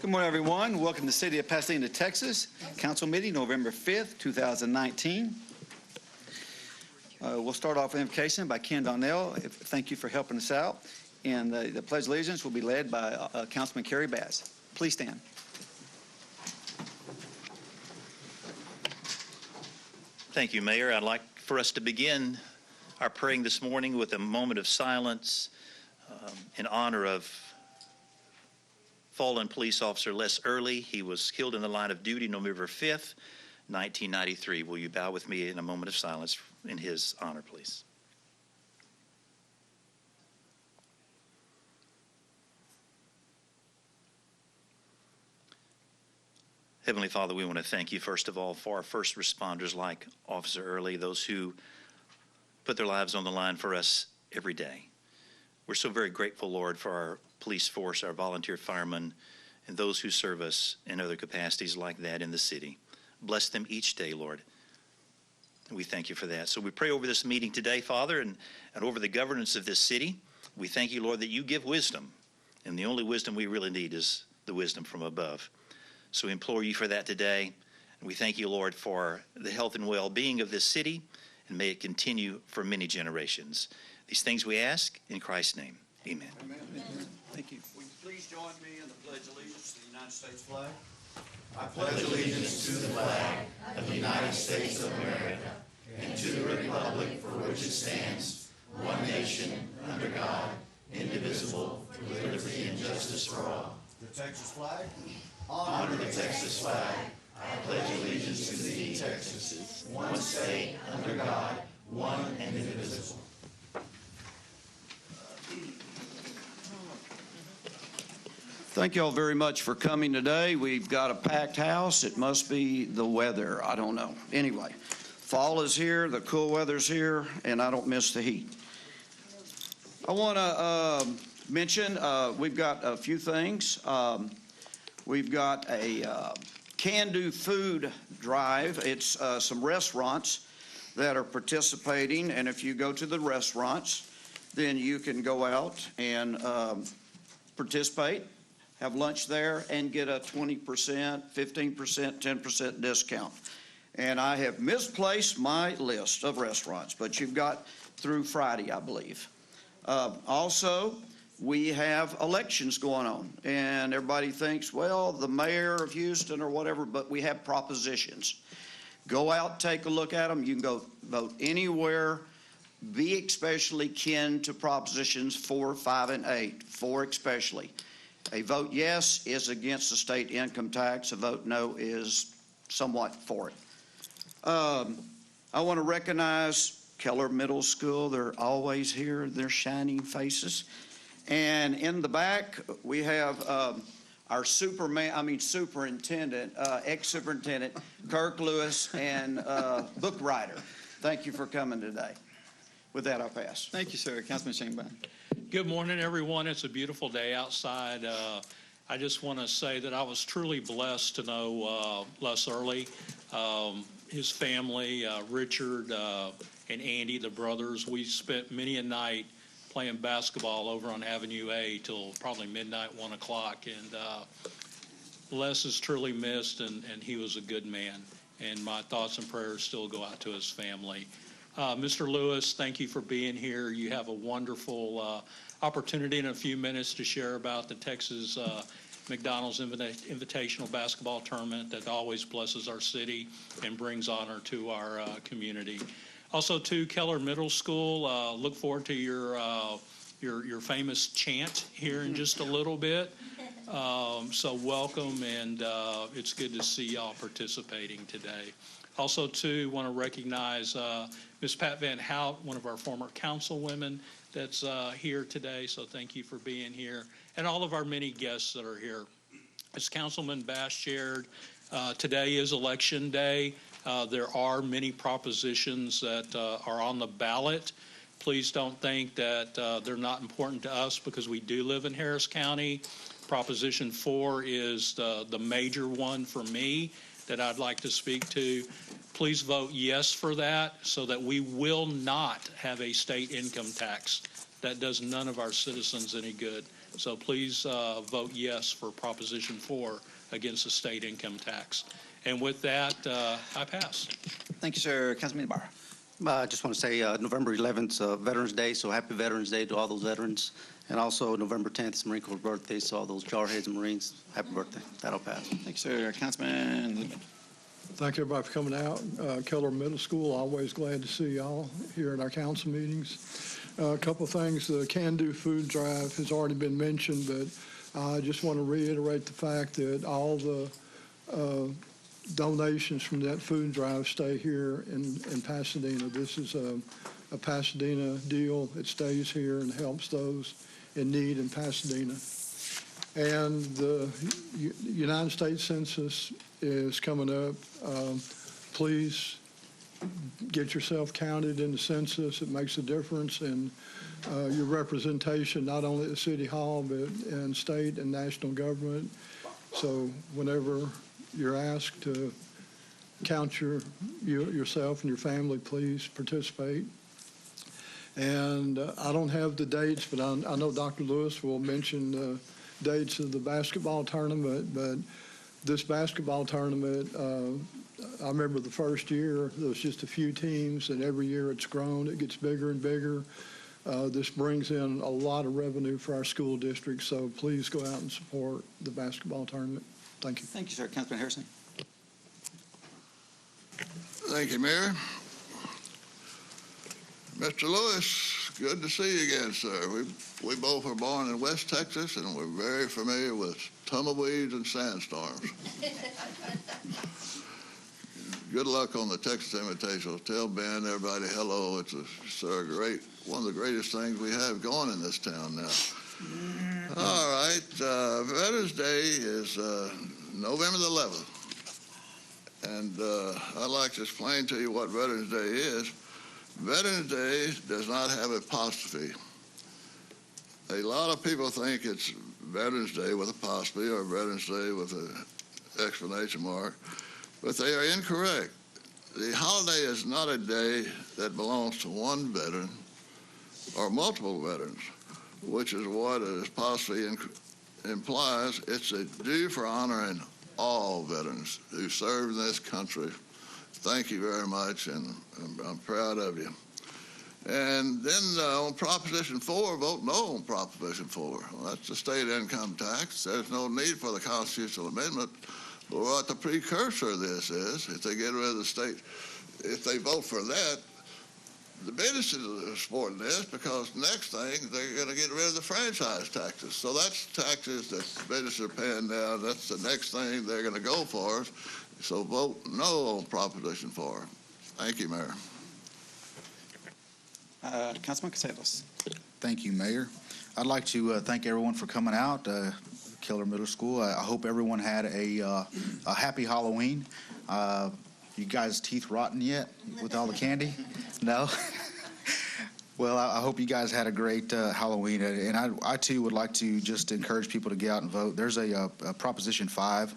Good morning, everyone. Welcome to the City of Pasadena, Texas. Council meeting, November 5th, 2019. We'll start off with invocation by Ken Donnell. Thank you for helping us out. And the Pledge of Allegiance will be led by Councilman Kerry Bass. Please stand. Thank you, Mayor. I'd like for us to begin our praying this morning with a moment of silence in honor of fallen police officer Les Early. He was killed in the line of duty November 5th, 1993. Will you bow with me in a moment of silence in his honor, please? Heavenly Father, we want to thank you, first of all, for our first responders like Officer Early, those who put their lives on the line for us every day. We're so very grateful, Lord, for our police force, our volunteer firemen, and those who serve us in other capacities like that in the city. Bless them each day, Lord. And we thank you for that. So we pray over this meeting today, Father, and over the governance of this city. We thank you, Lord, that you give wisdom. And the only wisdom we really need is the wisdom from above. So we implore you for that today. And we thank you, Lord, for the health and well-being of this city, and may it continue for many generations. These things we ask in Christ's name. Amen. Amen. Thank you. Will you please join me in the Pledge of Allegiance to the United States flag? I pledge allegiance to the flag of the United States of America and to the republic for which it stands, one nation, under God, indivisible, with liberty and justice for all. The Texas flag. Honor the Texas flag. I pledge allegiance to thee, Texas, one state, under God, one and indivisible. Thank you all very much for coming today. We've got a packed house. It must be the weather. I don't know. Anyway, fall is here, the cool weather's here, and I don't miss the heat. I want to mention we've got a few things. We've got a can-do food drive. It's some restaurants that are participating, and if you go to the restaurants, then you can go out and participate, have lunch there, and get a 20%, 15%, 10% discount. And I have misplaced my list of restaurants, but you've got through Friday, I believe. Also, we have elections going on, and everybody thinks, well, the mayor of Houston or whatever, but we have propositions. Go out, take a look at them. You can go vote anywhere. Be especially kin to propositions 4, 5, and 8. 4 especially. A vote yes is against the state income tax. A vote no is somewhat for it. I want to recognize Keller Middle School. They're always here. They're shining faces. And in the back, we have our superintendent, ex-superintendent, Kirk Lewis, and book writer. Thank you for coming today. With that, I'll pass. Thank you, sir. Councilman Shanebine. Good morning, everyone. It's a beautiful day outside. I just want to say that I was truly blessed to know Les Early, his family, Richard and Andy, the brothers. We spent many a night playing basketball over on Avenue A till probably midnight, 1 o'clock. And Les is truly missed, and he was a good man. And my thoughts and prayers still go out to his family. Mr. Lewis, thank you for being here. You have a wonderful opportunity in a few minutes to share about the Texas Mcdonald's Invitational basketball tournament that always blesses our city and brings honor to our community. Also, to Keller Middle School, look forward to your famous chant here in just a little bit. So welcome, and it's good to see y'all participating today. Also, too, want to recognize Ms. Pat Van Hout, one of our former councilwomen that's here today, so thank you for being here, and all of our many guests that are here. As Councilman Bass shared, today is Election Day. There are many propositions that are on the ballot. Please don't think that they're not important to us, because we do live in Harris County. Proposition 4 is the major one for me that I'd like to speak to. Please vote yes for that, so that we will not have a state income tax. That does none of our citizens any good. So please vote yes for Proposition 4 against the state income tax. And with that, I pass. Thank you, sir. Councilman Ibarra. I just want to say November 11th, Veterans Day, so happy Veterans Day to all those veterans. And also November 10th is Marine Corps birthday, so all those jarheads and Marines, happy birthday. That'll pass. Thank you, sir. Councilman Liebman. Thank you, everybody, for coming out. Keller Middle School, always glad to see y'all here at our council meetings. A couple of things. The Can Do Food Drive has already been mentioned, but I just want to reiterate the fact that all the donations from that food drive stay here in Pasadena. This is a Pasadena deal. It stays here and helps those in need in Pasadena. And the United States Census is coming up. Please get yourself counted in the census. It makes a difference in your representation, not only at City Hall, but in state and national government. So whenever you're asked to count yourself and your family, please participate. And I don't have the dates, but I know Dr. Lewis will mention the dates of the basketball tournament, but this basketball tournament, I remember the first year, there was just a few teams, and every year it's grown. It gets bigger and bigger. This brings in a lot of revenue for our school district, so please go out and support the basketball tournament. Thank you. Thank you, sir. Councilman Harrison. Thank you, Mayor. Mr. Lewis, good to see you again, sir. We both were born in West Texas, and we're very familiar with tumbleweeds and sandstorms. Good luck on the Texas Invitational. Tell Ben, everybody, hello. It's one of the greatest things we have going in this town now. All right, Veterans Day is November the 11th. And I'd like to explain to you what Veterans Day is. Veterans Day does not have an apostrophe. A lot of people think it's Veterans Day with apostrophe or Veterans Day with an exclamation mark, but they are incorrect. The holiday is not a day that belongs to one veteran or multiple veterans, which is what an apostrophe implies. It's a due for honoring all veterans who served in this country. Thank you very much, and I'm proud of you. And then on Proposition 4, vote no on Proposition 4. Well, that's the state income tax. There's no need for the constitutional amendment. But what the precursor of this is, if they get rid of the state, if they vote for that, the businesses are supporting this because next thing, they're going to get rid of the franchise taxes. So that's taxes that businesses are paying now. That's the next thing they're going to go for. So vote no on Proposition 4. Thank you, Mayor. Councilman Castelos. Thank you, Mayor. I'd like to thank everyone for coming out, Keller Middle School. I hope everyone had a happy Halloween. You guys' teeth rotten yet with all the candy? No? Well, I hope you guys had a great Halloween, and I too would like to just encourage people to get out and vote. There's a Proposition 5,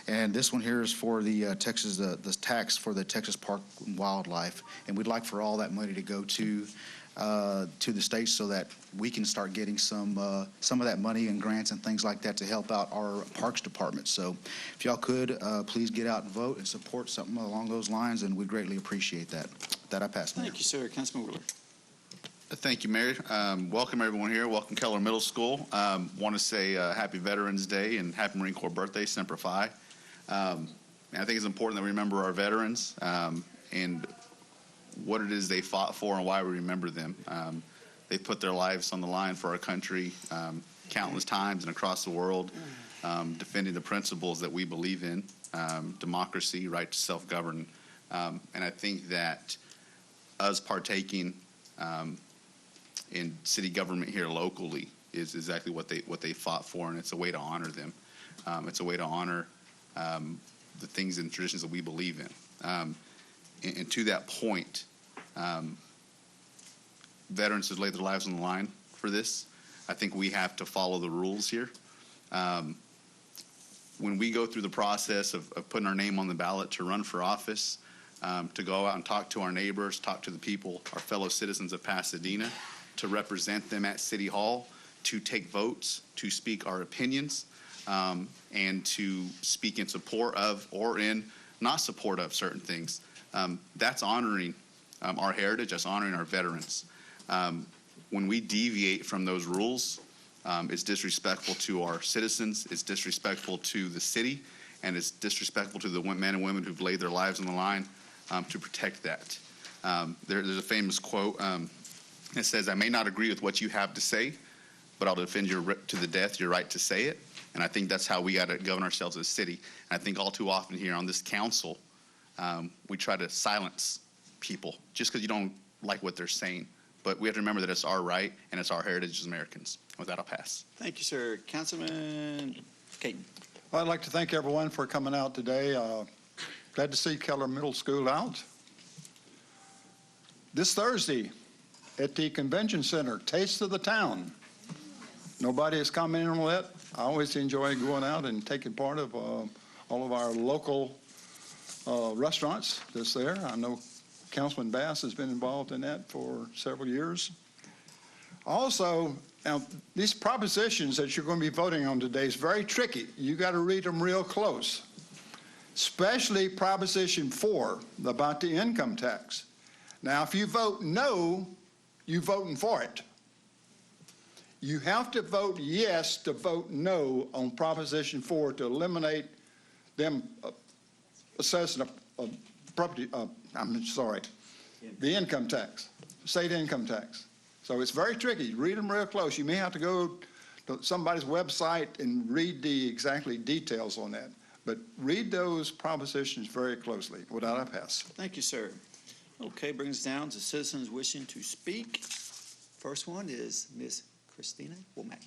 and this one here is for the tax for the Texas Park and Wildlife, and we'd like for all that money to go to the state so that we can start getting some of that money and grants and things like that to help out our Parks Department. So if y'all could, please get out and vote and support something along those lines, and we'd greatly appreciate that. That I pass, Mayor. Thank you, sir. Councilman Wheeler. Thank you, Mayor. Welcome, everyone here. Welcome, Keller Middle School. Want to say happy Veterans Day and happy Marine Corps birthday, Semper Fi. I think it's important that we remember our veterans and what it is they fought for and why we remember them. They put their lives on the line for our country countless times and across the world, defending the principles that we believe in, democracy, right to self-govern. And I think that us partaking in city government here locally is exactly what they fought for, and it's a way to honor them. It's a way to honor the things and traditions that we believe in. And to that point, veterans have laid their lives on the line for this. I think we have to follow the rules here. When we go through the process of putting our name on the ballot to run for office, to go out and talk to our neighbors, talk to the people, our fellow citizens of Pasadena, to represent them at City Hall, to take votes, to speak our opinions, and to speak in support of or in not support of certain things. That's honoring our heritage, that's honoring our veterans. When we deviate from those rules, it's disrespectful to our citizens, it's disrespectful to the city, and it's disrespectful to the men and women who've laid their lives on the line to protect that. There's a famous quote that says, "I may not agree with what you have to say, but I'll defend to the death your right to say it." And I think that's how we got to govern ourselves as a city. And I think all too often here on this council, we try to silence people just because you don't like what they're saying. But we have to remember that it's our right and it's our heritage as Americans. With that, I'll pass. Thank you, sir. Councilman Caden. Well, I'd like to thank everyone for coming out today. Glad to see Keller Middle School out. This Thursday at the Convention Center, Taste of the Town. Nobody has commented on that. I always enjoy going out and taking part of all of our local restaurants that's there. I know Councilman Bass has been involved in that for several years. Also, now, these propositions that you're going to be voting on today is very tricky. You got to read them real close, especially Proposition 4 about the income tax. Now, if you vote no, you're voting for it. You have to vote yes to vote no on Proposition 4 to eliminate them assessing a property, the income tax, state income tax. So it's very tricky. Read them real close. You may have to go to somebody's website and read the exactly details on that. But read those propositions very closely. Without I pass. Thank you, sir. Okay, brings us down to citizens wishing to speak. First one is Ms. Christina Womack.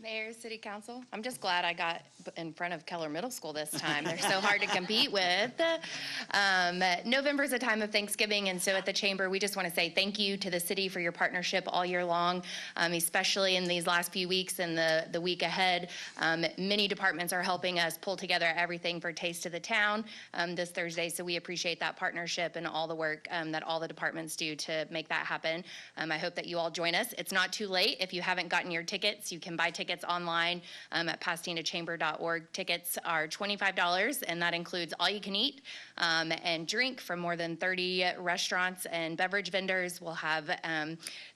Mayor, City Council, I'm just glad I got in front of Keller Middle School this time. They're so hard to compete with. November is a time of Thanksgiving, and so at the Chamber, we just want to say thank you to the city for your partnership all year long, especially in these last few weeks and the week ahead. Many departments are helping us pull together everything for Taste of the Town this Thursday, so we appreciate that partnership and all the work that all the departments do to make that happen. I hope that you all join us. It's not too late. If you haven't gotten your tickets, you can buy tickets online at PasadenaChamber.org. Tickets are $25, and that includes all you can eat and drink from more than 30 restaurants and beverage vendors. We'll have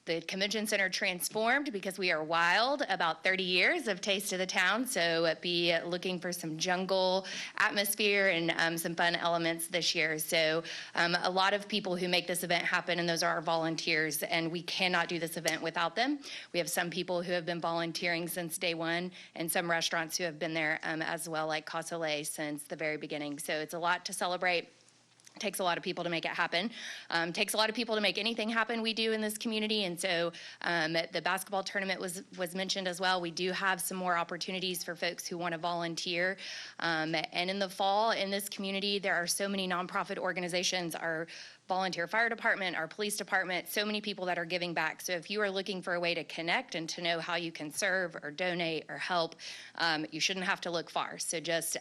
the convention center transformed because we are wild about 30 years of Taste of the Town. So be looking for some jungle atmosphere and some fun elements this year. So a lot of people who make this event happen, and those are our volunteers, and we cannot do this event without them. We have some people who have been volunteering since day one, and some restaurants who have been there as well, like Casa Ley, since the very beginning. So it's a lot to celebrate. Takes a lot of people to make it happen. Takes a lot of people to make anything happen we do in this community. And so the basketball tournament was mentioned as well. We do have some more opportunities for folks who want to volunteer. And in the fall, in this community, there are so many nonprofit organizations, our volunteer fire department, our police department, so many people that are giving back. So if you are looking for a way to connect and to know how you can serve or donate or help, you shouldn't have to look far. So just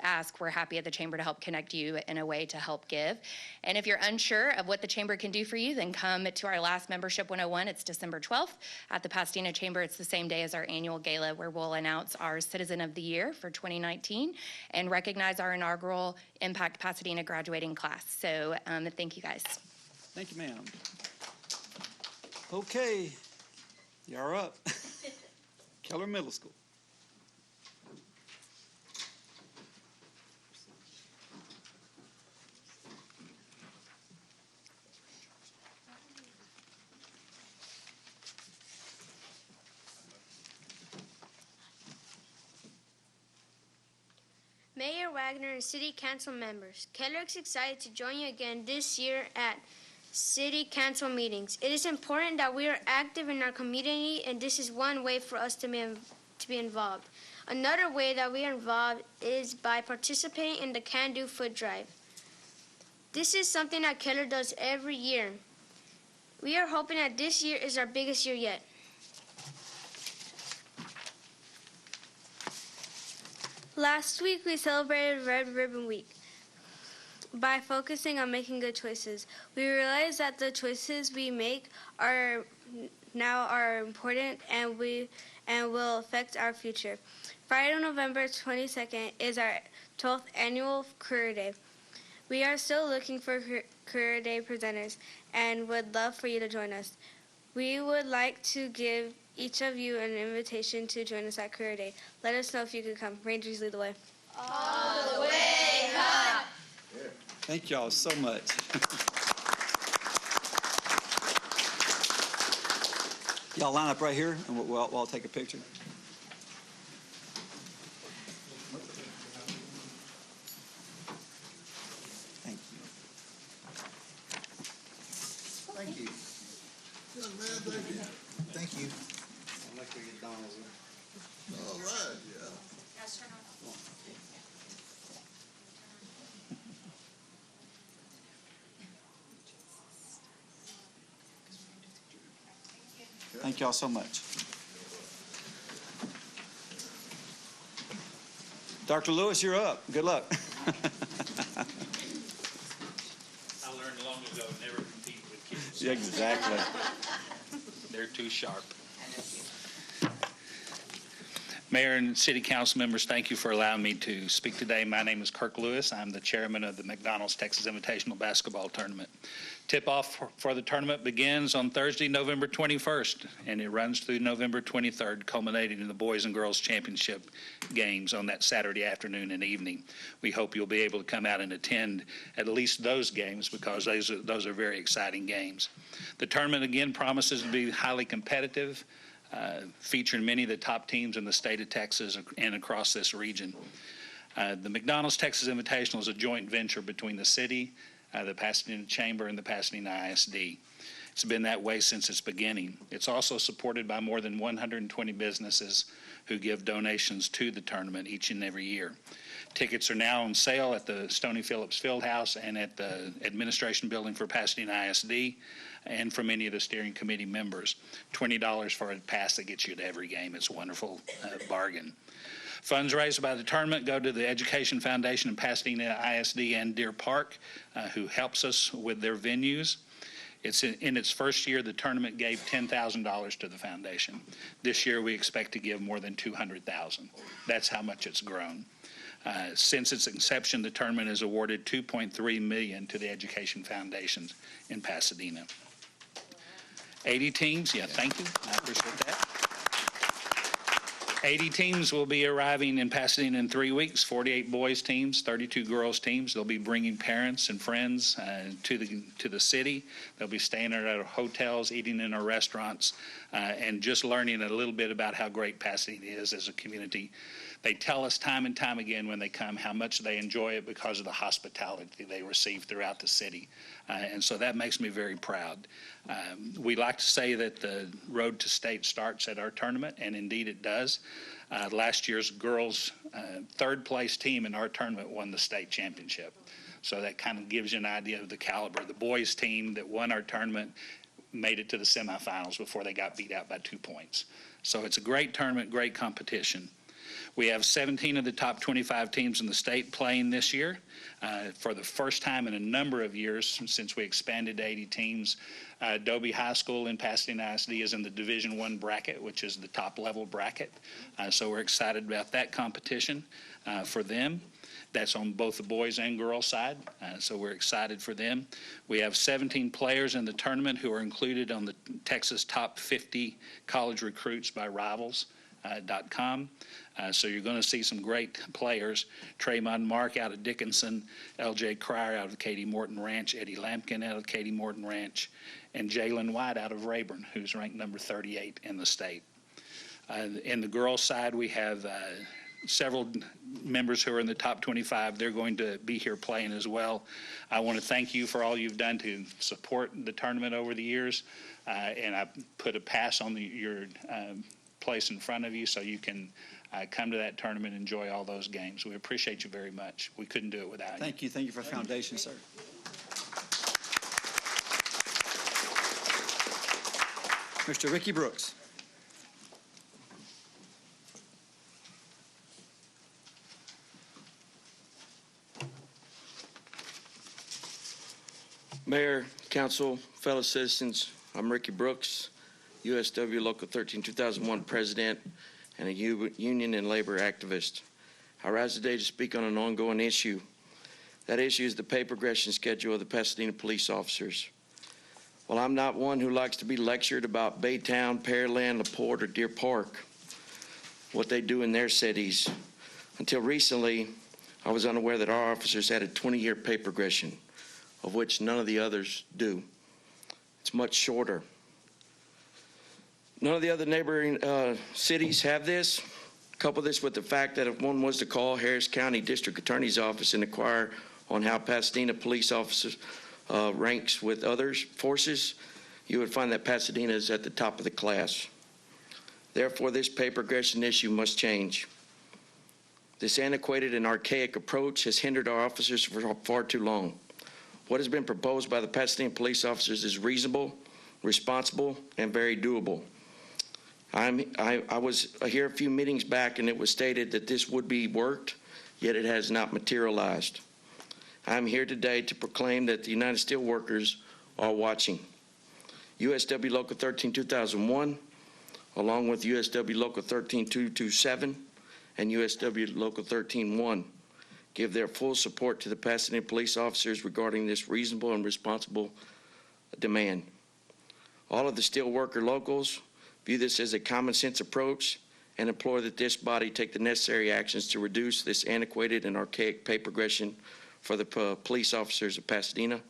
ask. We're happy at the Chamber to help connect you in a way to help give. And if you're unsure of what the Chamber can do for you, then come to our last Membership 101. It's December 12th at the Pasadena Chamber. It's the same day as our annual gala, where we'll announce our Citizen of the Year for 2019 and recognize our inaugural Impact Pasadena graduating class. So thank you guys. Thank you, ma'am. Okay, you're up. Keller Middle School. Mayor Wagner and City Council members, Keller is excited to join you again this year at City Council meetings. It is important that we are active in our community, and this is one way for us to be involved. Another way that we are involved is by participating in the Can Do Food Drive. This is something that Keller does every year. We are hoping that this year is our biggest year yet. Last week, we celebrated Red Ribbon Week. by focusing on making good choices. We realize that the choices we make are important and will affect our future. Friday, November 22nd is our 12th annual Career Day. We are still looking for Career Day presenters and would love for you to join us. We would like to give each of you an invitation to join us at Career Day. Let us know if you could come. Rangers lead the way. All the way up. Thank y'all so much. Y'all line up right here, and we'll take a picture. Thank you. Thank you. Thank you. All right, yeah. Thank y'all so much. Dr. Lewis, you're up. Good luck. I learned long ago, never compete with kids. Yeah, exactly. They're too sharp. Mayor and City Council members, thank you for allowing me to speak today. My name is Kirk Lewis. I'm the chairman of the McDonald's Texas Invitational Basketball Tournament. Tip-off for the tournament begins on Thursday, November 21st, and it runs through November 23rd, culminating in the Boys and Girls Championship games on that Saturday afternoon and evening. We hope you'll be able to come out and attend at least those games because those are very exciting games. The tournament, again, promises to be highly competitive, featuring many of the top teams in the state of Texas and across this region. The McDonald's Texas Invitational is a joint venture between the city, the Pasadena Chamber, and the Pasadena ISD. It's been that way since its beginning. It's also supported by more than 120 businesses who give donations to the tournament each and every year. Tickets are now on sale at the Stony Phillips Fieldhouse and at the Administration Building for Pasadena ISD, and from any of the steering committee members. $20 for a pass that gets you to every game. It's a wonderful bargain. Funds raised by the tournament go to the Education Foundation in Pasadena ISD and Deer Park, who helps us with their venues. It's in its first year, the tournament gave $10,000 to the foundation. This year, we expect to give more than $200,000. That's how much it's grown. Since its inception, the tournament has awarded $2.3 million to the Education Foundations in Pasadena. 80 teams, yeah, thank you. I appreciate that. 80 teams will be arriving in Pasadena in 3 weeks, 48 boys teams, 32 girls teams. They'll be bringing parents and friends to the city. They'll be staying at our hotels, eating in our restaurants, and just learning a little bit about how great Pasadena is as a community. They tell us time and time again when they come how much they enjoy it because of the hospitality they receive throughout the city. And so that makes me very proud. We like to say that the road to state starts at our tournament, and indeed it does. Last year's girls' third place team in our tournament won the state championship. So that kind of gives you an idea of the caliber. The boys' team that won our tournament made it to the semifinals before they got beat out by 2 points. So it's a great tournament, great competition. We have 17 of the top 25 teams in the state playing this year. For the first time in a number of years since we expanded to 80 teams, Dobie High School in Pasadena ISD is in the Division I bracket, which is the top level bracket. So we're excited about that competition for them. That's on both the boys and girls side, so we're excited for them. We have 17 players in the tournament who are included on the Texas Top 50 College Recruits by Rivals.com. So you're going to see some great players. Traymond Mark out of Dickinson, L.J. Cryer out of Katie Morton Ranch, Eddie Lampkin out of Katie Morton Ranch, and Jalen White out of Rayburn, who's ranked number 38 in the state. In the girls' side, we have several members who are in the top 25. They're going to be here playing as well. I want to thank you for all you've done to support the tournament over the years, and I put a pass on your place in front of you so you can come to that tournament and enjoy all those games. We appreciate you very much. We couldn't do it without you. Thank you. Thank you for the foundation, sir. Mr. Ricky Brooks. Mayor, council, fellow citizens, I'm Ricky Brooks, USW Local 13 2001 President and a union and labor activist. I rise today to speak on an ongoing issue. That issue is the pay progression schedule of the Pasadena police officers. While I'm not one who likes to be lectured about Baytown, Pearland, LaPorte, or Deer Park, what they do in their cities, until recently, I was unaware that our officers had a 20-year pay progression, of which none of the others do. It's much shorter. None of the other neighboring cities have this. Couple this with the fact that if one was to call Harris County District Attorney's Office and inquire on how Pasadena police officers ranks with other forces, you would find that Pasadena is at the top of the class. Therefore, this pay progression issue must change. This antiquated and archaic approach has hindered our officers for far too long. What has been proposed by the Pasadena police officers is reasonable, responsible, and very doable. I was here a few meetings back, and it was stated that this would be worked, yet it has not materialized. I'm here today to proclaim that the United Steelworkers are watching. USW Local 13 2001, along with USW Local 13 227 and USW Local 13-1, give their full support to the Pasadena police officers regarding this reasonable and responsible demand. All of the steelworker locals view this as a common sense approach and implore that this body take the necessary actions to reduce this antiquated and archaic pay progression for the police officers of Pasadena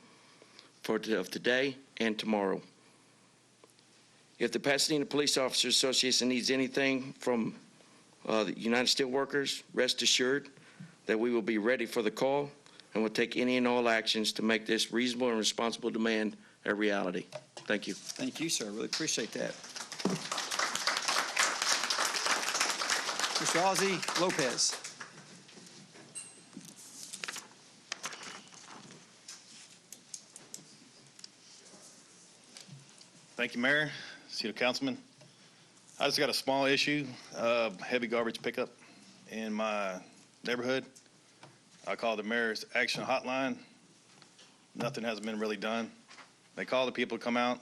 of today and tomorrow. If the Pasadena Police Officers Association needs anything from the United Steelworkers, rest assured that we will be ready for the call and will take any and all actions to make this reasonable and responsible demand a reality. Thank you. Thank you, sir. Really appreciate that. Mr. Ozzie Lopez. Thank you, Mayor, City Councilman. I just got a small issue, heavy garbage pickup in my neighborhood. I called the mayor's action hotline. Nothing has been really done. They call the people to come out.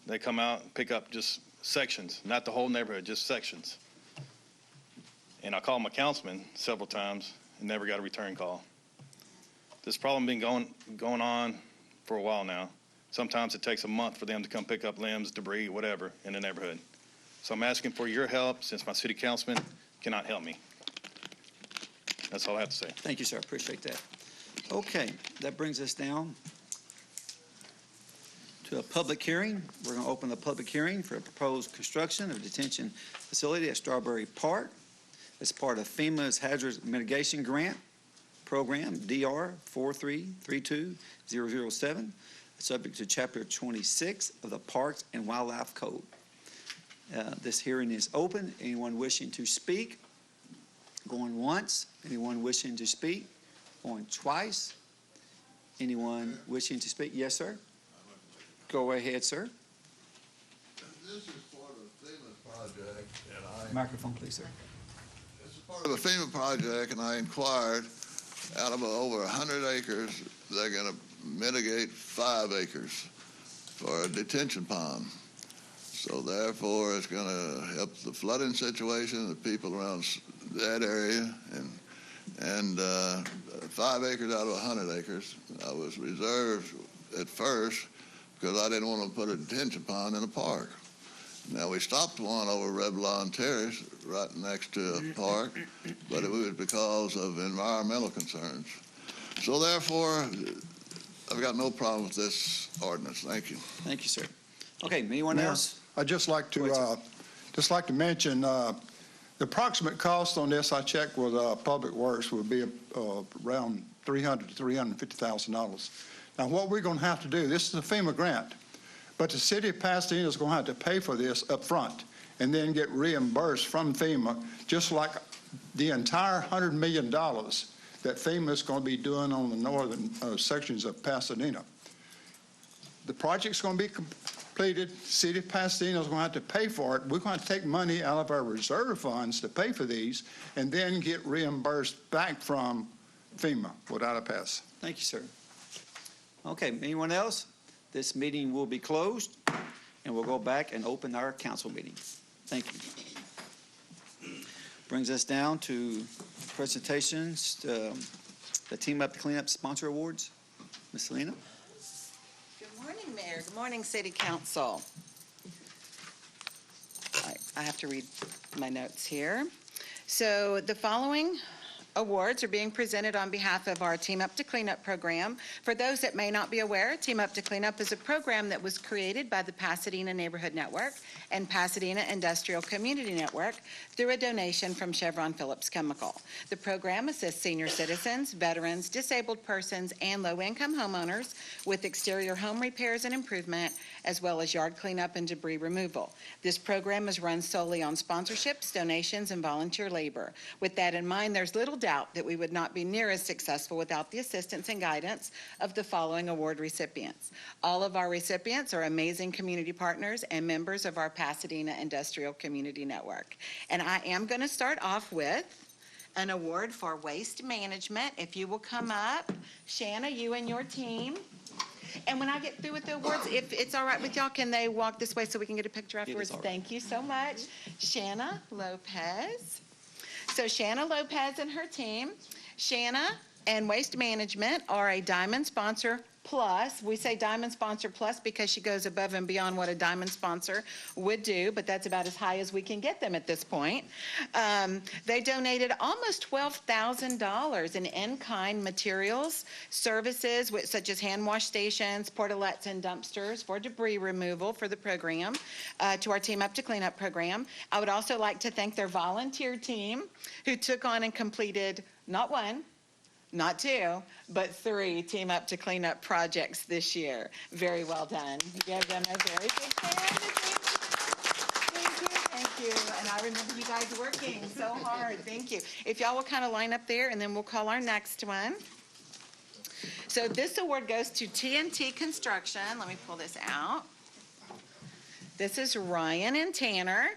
They come out and pick up just sections, not the whole neighborhood, just sections. And I called my councilman several times and never got a return call. This problem been going on for a while now. Sometimes it takes a month for them to come pick up limbs, debris, whatever in the neighborhood. So I'm asking for your help since my city councilman cannot help me. That's all I have to say. Thank you, sir. I appreciate that. Okay, that brings us down to a public hearing. We're going to open the public hearing for a proposed construction of a detention facility at Strawberry Park. It's part of FEMA's Hazard Mitigation Grant Program, DR 4332007, subject to Chapter 26 of the Parks and Wildlife Code. This hearing is open. Anyone wishing to speak? Going once. Anyone wishing to speak? Going twice. Anyone wishing to speak? Yes, sir. Go ahead, sir. This is part of the FEMA project, and Microphone, please, sir. This is part of a FEMA project, and I inquired out of over 100 acres, they're going to mitigate 5 acres for a detention pond. So therefore, it's going to help the flooding situation, the people around that area, and 5 acres out of 100 acres. I was reserved at first because I didn't want to put a detention pond in a park. Now, we stopped one over Revlon Terrace right next to a park, but it was because of environmental concerns. So therefore, I've got no problem with this ordinance. Thank you. Thank you, sir. Okay, anyone Mayor, else? I'd just like to mention the approximate cost on this. I checked with Public Works would be around $300,000 to $350,000. Now, what we're going to have to do, this is a FEMA grant, but the city of Pasadena is going to have to pay for this up front and then get reimbursed from FEMA, just like the entire $100 million that FEMA is going to be doing on the northern sections of Pasadena. The project's going to be completed. The city of Pasadena is going to have to pay for it. We're going to take money out of our reserve funds to pay for these and then get reimbursed back from FEMA without a pass. Thank you, sir. Okay, anyone else? This meeting will be closed, and we'll go back and open our council meeting. Thank you. Brings us down to presentations, the Team Up to Clean Up Sponsor Awards. Ms. Selena? Good morning, Mayor. Good morning, City Council. All right, I have to read my notes here. So the following awards are being presented on behalf of our Team Up to Clean Up program. For those that may not be aware, Team Up to Clean Up is a program that was created by the Pasadena Neighborhood Network and Pasadena Industrial Community Network through a donation from Chevron Phillips Chemical. The program assists senior citizens, veterans, disabled persons, and low-income homeowners with exterior home repairs and improvement, as well as yard cleanup and debris removal. This program is run solely on sponsorships, donations, and volunteer labor. With that in mind, there's little doubt that we would not be near as successful without the assistance and guidance of the following award recipients. All of our recipients are amazing community partners and members of our Pasadena Industrial Community Network. And I am going to start off with an award for waste management. If you will come up, Shanna, you and your team. And when I get through with the awards, if it's all right with y'all, can they walk this way so we can get a picture afterwards? Thank you so much. Shanna Lopez. So Shanna Lopez and her team. Shanna and Waste Management are a Diamond Sponsor Plus. We say Diamond Sponsor Plus because she goes above and beyond what a Diamond Sponsor would do, but that's about as high as we can get them at this point. They donated almost $12,000 in in-kind materials, services such as hand wash stations, portalettes, and dumpsters for debris removal for the program, to our Team Up to Clean Up program. I would also like to thank their volunteer team who took on and completed not one, not two, but 3 Team Up to Clean Up projects this year. Very well done. You gave them a very big hand. Thank you. And I remember you guys working so hard. Thank you. If y'all will kind of line up there, and then we'll call our next one. So this award goes to TNT Construction. Let me pull this out. This is Ryan and Tanner.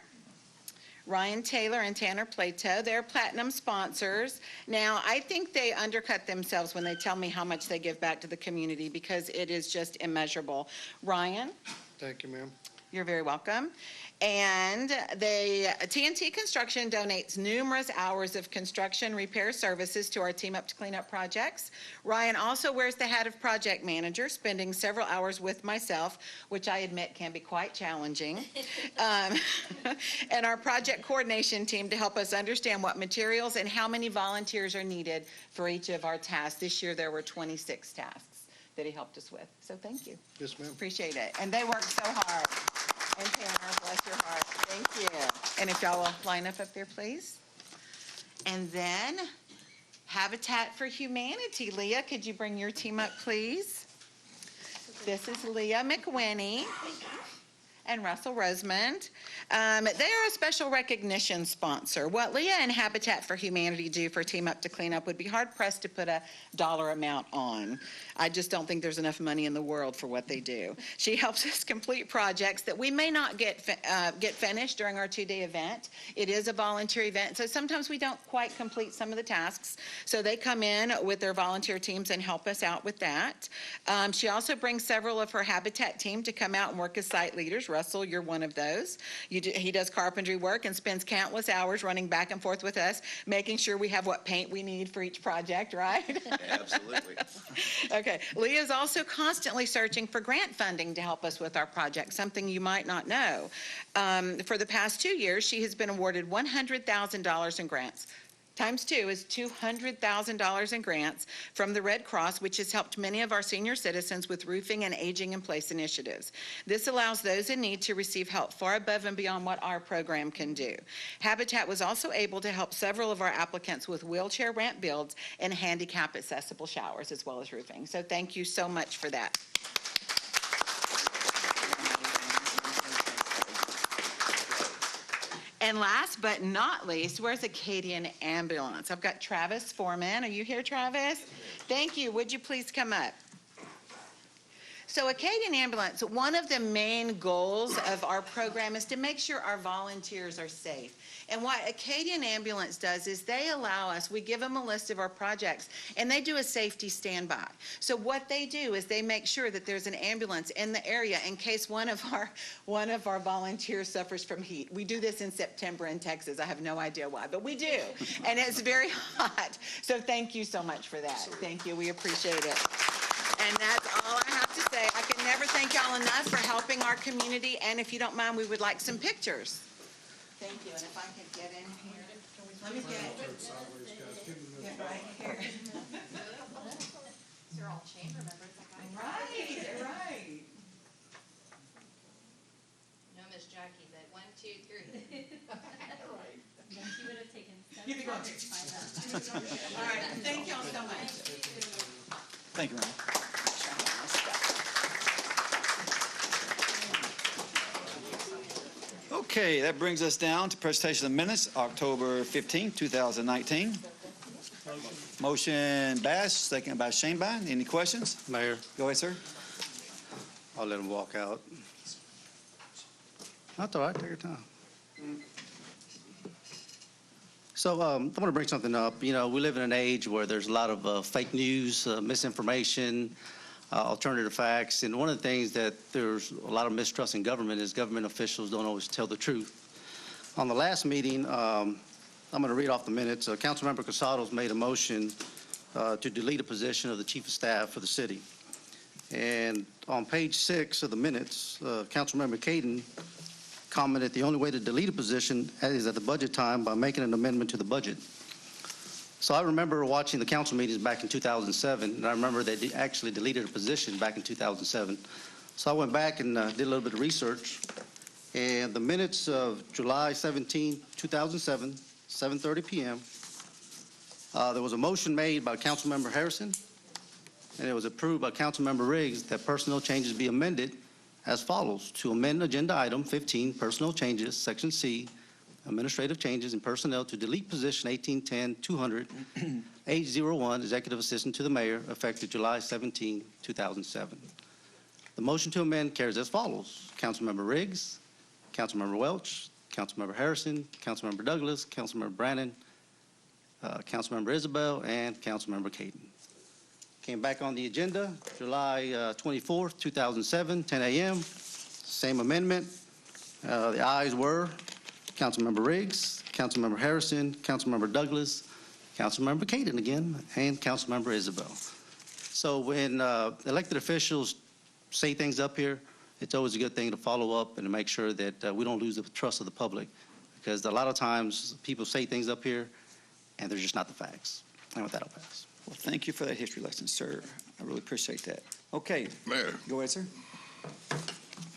Ryan Taylor and Tanner Plato. They're platinum sponsors. Now, I think they undercut themselves when they tell me how much they give back to the community because it is just immeasurable. Ryan? Thank you, ma'am. You're very welcome. And TNT Construction donates numerous hours of construction repair services to our Team Up to Clean Up projects. Ryan also wears the hat of project manager, spending several hours with myself, which I admit can be quite challenging, and our project coordination team to help us understand what materials and how many volunteers are needed for each of our tasks. This year there were 26 tasks that he helped us with. So thank you. Yes, ma'am. Appreciate it. And they worked so hard. And Tanner, bless your heart. Thank you. And if y'all will line up there, please. And then Habitat for Humanity. Leah, could you bring your team up, please? This is Leah McWinney and Russell Rosemond. They are a special recognition sponsor. What Leah and Habitat for Humanity do for Team Up to Clean Up would be hard-pressed to put a dollar amount on. I just don't think there's enough money in the world for what they do. She helps us complete projects that we may not get finished during our 2-day event. It is a volunteer event, so sometimes we don't quite complete some of the tasks. So they come in with their volunteer teams and help us out with that. She also brings several of her Habitat team to come out and work as site leaders. Russell, you're one of those. He does carpentry work and spends countless hours running back and forth with us, making sure we have what paint we need for each project, right? Absolutely. Okay. Leah is also constantly searching for grant funding to help us with our project, something you might not know. For the past 2 years, she has been awarded $100,000 in grants. Times 2 is $200,000 in grants from the Red Cross, which has helped many of our senior citizens with roofing and aging-in-place initiatives. This allows those in need to receive help far above and beyond what our program can do. Habitat was also able to help several of our applicants with wheelchair ramp builds and handicap-accessible showers, as well as roofing. So thank you so much for that. And last but not least, where's Acadian Ambulance? I've got Travis Foreman. Are you here, Travis? Thank you. Would you please come up? So Acadian Ambulance, one of the main goals of our program is to make sure our volunteers are safe. And what Acadian Ambulance does is they allow us, we give them a list of our projects, and they do a safety standby. So what they do is they make sure that there's an ambulance in the area in case one of our volunteers suffers from heat. We do this in September in Texas. I have no idea why, but we do. And it's very hot. So thank you so much for that. Thank you. We appreciate it. And that's all I have to say. I can never thank y'all enough for helping our community. And if you don't mind, we would like some pictures. Thank you. And if I could get in here, let me get right here. They're all chamber members. Right. No, Miss Jackie, but 1, 2, 3. Right. She would have taken You'd be going to find out. All right. Thank y'all so much. Thank you, Ron. Okay, that brings us down to presentation of minutes, October 15, 2019. Motion Bass, second by Shanebine. Any questions? Mayor, Go ahead, sir. I'll let him walk out. That's all right, take your time. So I want to bring something up. You know, we live in an age where there's a lot of fake news, misinformation, alternative facts. And one of the things that there's a lot of mistrust in government is government officials don't always tell the truth. On the last meeting, I'm going to read off the minutes. Councilmember Casados made a motion to delete a position of the chief of staff for the city. And on page 6 of the minutes, Councilmember Caden commented the only way to delete a position is at the budget time by making an amendment to the budget. So I remember watching the council meetings back in 2007, and I remember they actually deleted a position back in 2007. So I went back and did a little bit of research, and the minutes of July 17, 2007, 7:30 p.m., there was a motion made by Councilmember Harrison, and it was approved by Councilmember Riggs that personnel changes be amended as follows: to amend agenda item 15, personnel changes, section C, administrative changes in personnel, to delete position 1810-200, 801, executive assistant to the mayor, effective July 17, 2007. The motion to amend carries as follows: Councilmember Riggs, Councilmember Welch, Councilmember Harrison, Councilmember Douglas, Councilmember Brannon, Councilmember Isabel, and Councilmember Caden. Came back on the agenda July 24th, 2007, 10 a.m. Same amendment. The ayes were Councilmember Riggs, Councilmember Harrison, Councilmember Douglas, Councilmember Caden again, and Councilmember Isabel. So when elected officials say things up here, it's always a good thing to follow up and to make sure that we don't lose the trust of the public, because a lot of times people say things up here and they're just not the facts. And with that, I'll pass. Well, thank you for that history lesson, sir. I really appreciate that. Okay. Mayor, Go ahead, sir.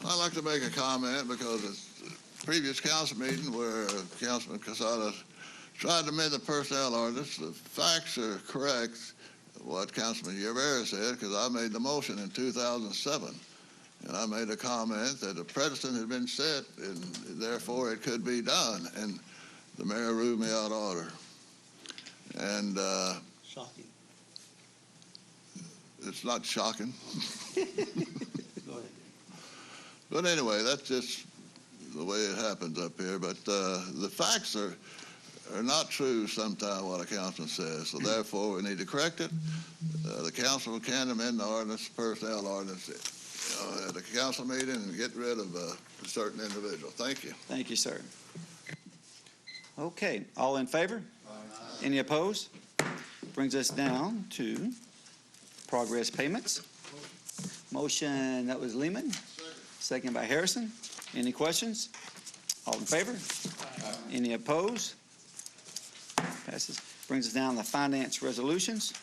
I'd like to make a comment because it's the previous council meeting where Councilman Casados tried to amend the personnel ordinance. The facts are correct, what Councilman Rivera said, because I made the motion in 2007. And I made a comment that a precedent had been set, and therefore it could be done. And the mayor ruled me out of order. And Shocking. it's not shocking. Go ahead. But anyway, that's just the way it happens up here. But the facts are not true sometimes what a councilman says. So therefore, we need to correct it. The council can amend the ordinance, personnel ordinance, at a council meeting and get rid of a certain individual. Thank you. Thank you, sir. Okay, all in favor? Any opposed? Brings us down to progress payments. Motion, that was Lehman. Second by Harrison. Any questions? All in favor? Any opposed? Passes. Brings us down to finance resolutions.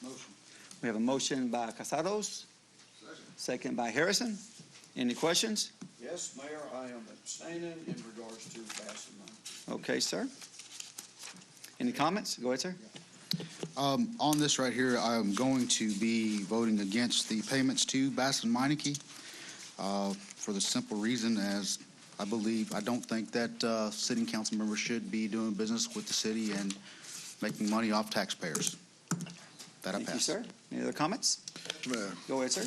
Motion. We have a motion by Casados. Second by Harrison. Any questions? Yes, Mayor, I am abstaining in regards to passing money. Okay, sir. Any comments? Go ahead, sir. On this right here, I'm going to be voting against the payments to Bass and Meineke for the simple reason as I don't think that sitting council members should be doing business with the city and making money off taxpayers. That I pass. Thank you, sir. Any other comments? Mr. Mayor. Go ahead, sir.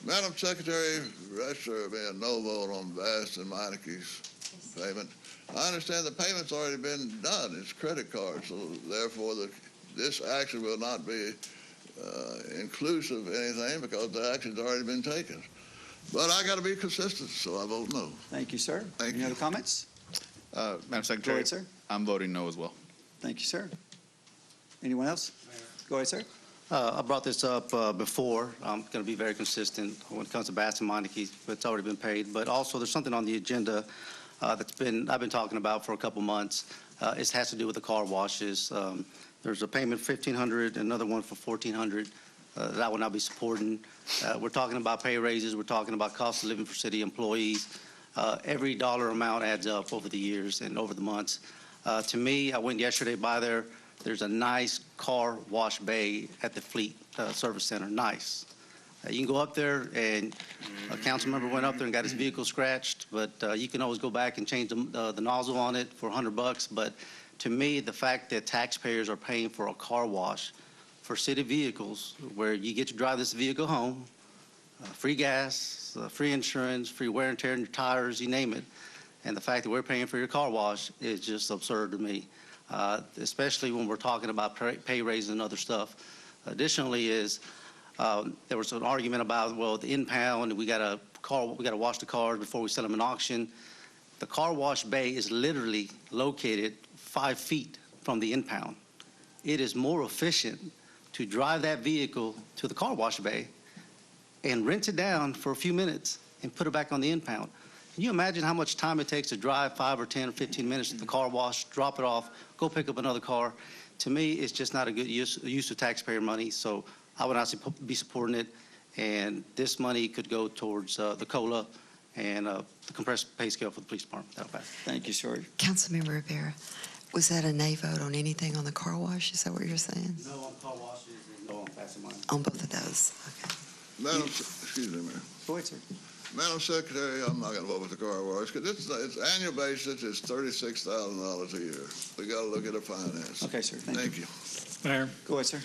Madam Secretary, rest there being no vote on Bass and Meineke's payment. I understand the payment's already been done. It's credit card, so therefore this action will not be inclusive of anything because the action's already been taken. But I got to be consistent, so I vote no. Thank you, sir. Thank Any you. other comments? Madam Secretary, Go ahead, sir. I'm voting no as well. Thank you, sir. Anyone else? Go ahead, sir. I brought this up before. I'm going to be very consistent when it comes to Bass and Meineke, but it's already been paid. But also, there's something on the agenda I've been talking about for a couple months. It has to do with the car washes. There's a payment of $1,500, another one for $1,400 that I will not be supporting. We're talking about pay raises. We're talking about cost of living for city employees. Every dollar amount adds up over the years and over the months. To me, I went yesterday by there. There's a nice car wash bay at the Fleet Service Center. Nice. You can go up there, and a council member went up there and got his vehicle scratched, but you can always go back and change the nozzle on it for $100. But to me, the fact that taxpayers are paying for a car wash for city vehicles where you get to drive this vehicle home, free gas, free insurance, free wear and tear on your tires, you name it, and the fact that we're paying for your car wash is just absurd to me. Especially when we're talking about pay raises and other stuff. Additionally there was an argument about, well, the impound, we got to wash the cars before we sell them in auction. The car wash bay is literally located 5 feet from the impound. It is more efficient to drive that vehicle to the car wash bay and rinse it down for a few minutes and put it back on the impound. Can you imagine how much time it takes to drive 5 or 10 or 15 minutes to the car wash, drop it off, go pick up another car? To me, it's just not a good use of taxpayer money, so I would not be supporting it. And this money could go towards the COLA and the compressed pay scale for the police department. That'll pass. Thank you, sir. Councilmember Rivera, was that a nay vote on anything on the car wash? Is that what you're saying? No on car washes and no on passing money. On both of those? Okay. Madam, excuse me, Mayor. Go ahead, sir. Madam Secretary, I'm not going to vote with the car wash because it's annual basis. It's $36,000 a year. We got to look at the finance. Okay, sir. Thank you. Mayor, Go ahead, sir.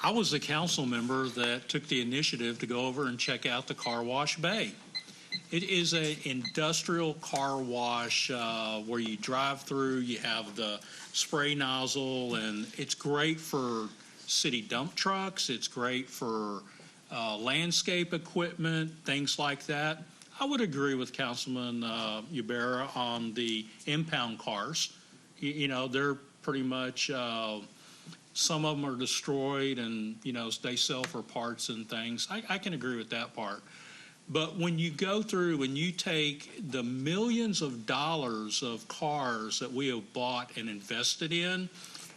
I was the council member that took the initiative to go over and check out the car wash bay. It is an industrial car wash where you drive through, you have the spray nozzle, and it's great for city dump trucks. It's great for landscape equipment, things like that. I would agree with Councilman Ybarra on the impound cars. You know, they're pretty much, some of them are destroyed and, you know, they sell for parts and things. I can agree with that part. But when you go through and you take the millions of dollars of cars that we have bought and invested in,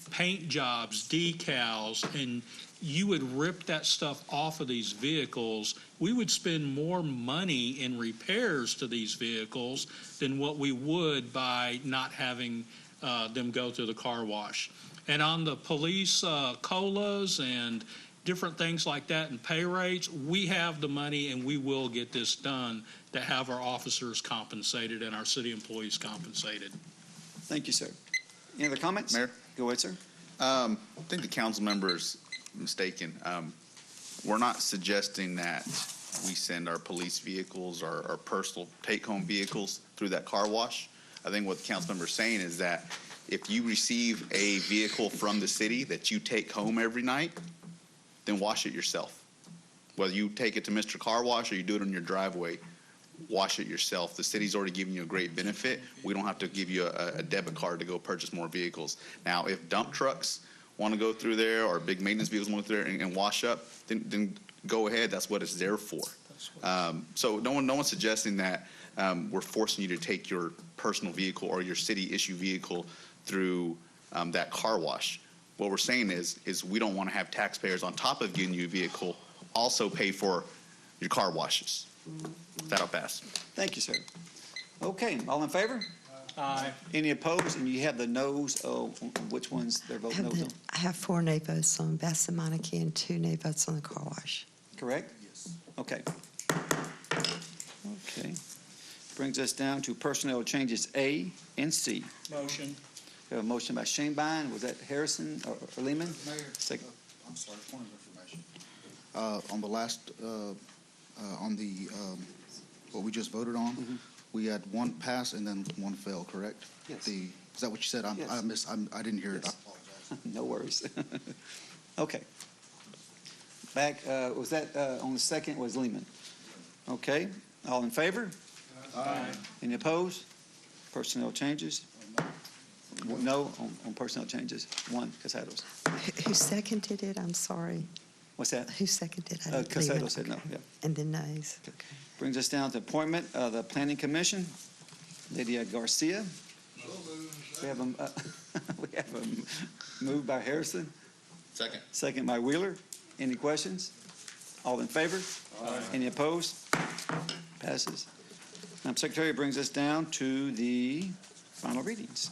paint jobs, decals, and you would rip that stuff off of these vehicles, we would spend more money in repairs to these vehicles than what we would by not having them go through the car wash. And on the police COLAs and different things like that and pay rates, we have the money and we will get this done to have our officers compensated and our city employees compensated. Thank you, sir. Any other comments? Mayor? Go ahead, sir. I think the council member is mistaken. We're not suggesting that we send our police vehicles or our personal take-home vehicles through that car wash. I think what the council member is saying is that if you receive a vehicle from the city that you take home every night, then wash it yourself. Whether you take it to Mr. Car Wash or you do it in your driveway, wash it yourself. The city's already giving you a great benefit. We don't have to give you a debit card to go purchase more vehicles. Now, if dump trucks want to go through there or big maintenance vehicles want to go through there and wash up, then go ahead. That's what it's there for. So no one's suggesting that we're forcing you to take your personal vehicle or your city issue vehicle through that car wash. What we're saying is we don't want to have taxpayers on top of getting you a vehicle also pay for your car washes. That'll pass. Thank you, sir. Okay, all in favor? Aye. Any opposed? And you have the noes. Which ones they're voting noes on? I have 4 nay votes on Bass and Meineke and 2 nay votes on the car wash. Correct? Yes. Okay. Okay. Brings us down to personnel changes A and C. Motion. We have a motion by Shanebine. Was that Harrison or Lehman? Mayor, Second. I'm sorry, point of information. on the last, on the, what we just voted on, we had one pass and then one fail, correct? Yes. Is that what you said? Yes. I didn't hear it. Yes. No worries. Okay. Back, was that on the second was Lehman? Okay. All in favor? Aye. Any opposed? Personnel changes? No on personnel changes. One, Casados. Who seconded it? I'm sorry. What's that? Who seconded it? I didn't leave Casados it. said no, yeah. And then nays. Okay. Brings us down to appointment of the Planning Commission. Lydia Garcia. We have a move by Harrison. Second. Second by Wheeler. Any questions? All in favor? Aye. Any opposed? Passes. Madam Secretary, brings us down to the final readings.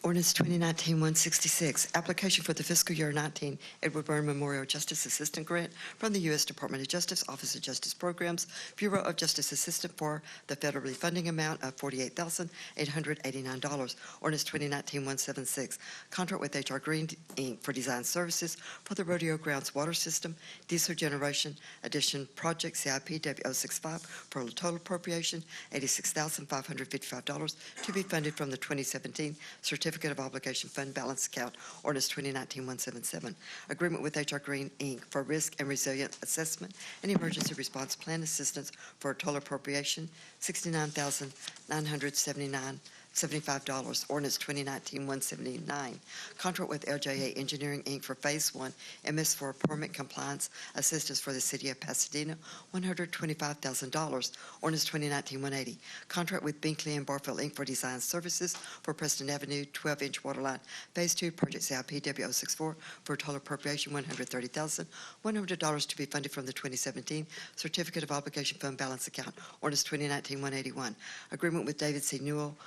Ordinance 2019-166, application for the fiscal year 19 Edward Byrne Memorial Justice Assistant Grant from the U.S. Department of Justice, Office of Justice Programs, Bureau of Justice Assistant for the federally funding amount of $48,889. Ordinance 2019-176, contract with HR Green, Inc. for design services for the Rodeo Grounds Water System, Diesel Generation Addition Project CIP W065 for a total appropriation $86,555 to be funded from the 2017 Certificate of Obligation Fund Balance Account, Ordinance 2019-177. Agreement with HR Green, Inc. for Risk and Resilient Assessment and Emergency Response Plan Assistance for a total appropriation $69,979. $75. Ordinance 2019-179. Contract with LJA Engineering, Inc. for Phase 1 MS4 permit compliance assistance for the City of Pasadena, $125,000. Ordinance 2019-180. Contract with Binkley and Barfield, Inc. for design services for Preston Avenue 12-inch water line Phase 2 Project CIP W064 for a total appropriation $130,100 to be funded from the 2017 Certificate of Obligation Fund Balance Account. Ordinance 2019-181. Agreement with David C. Newell,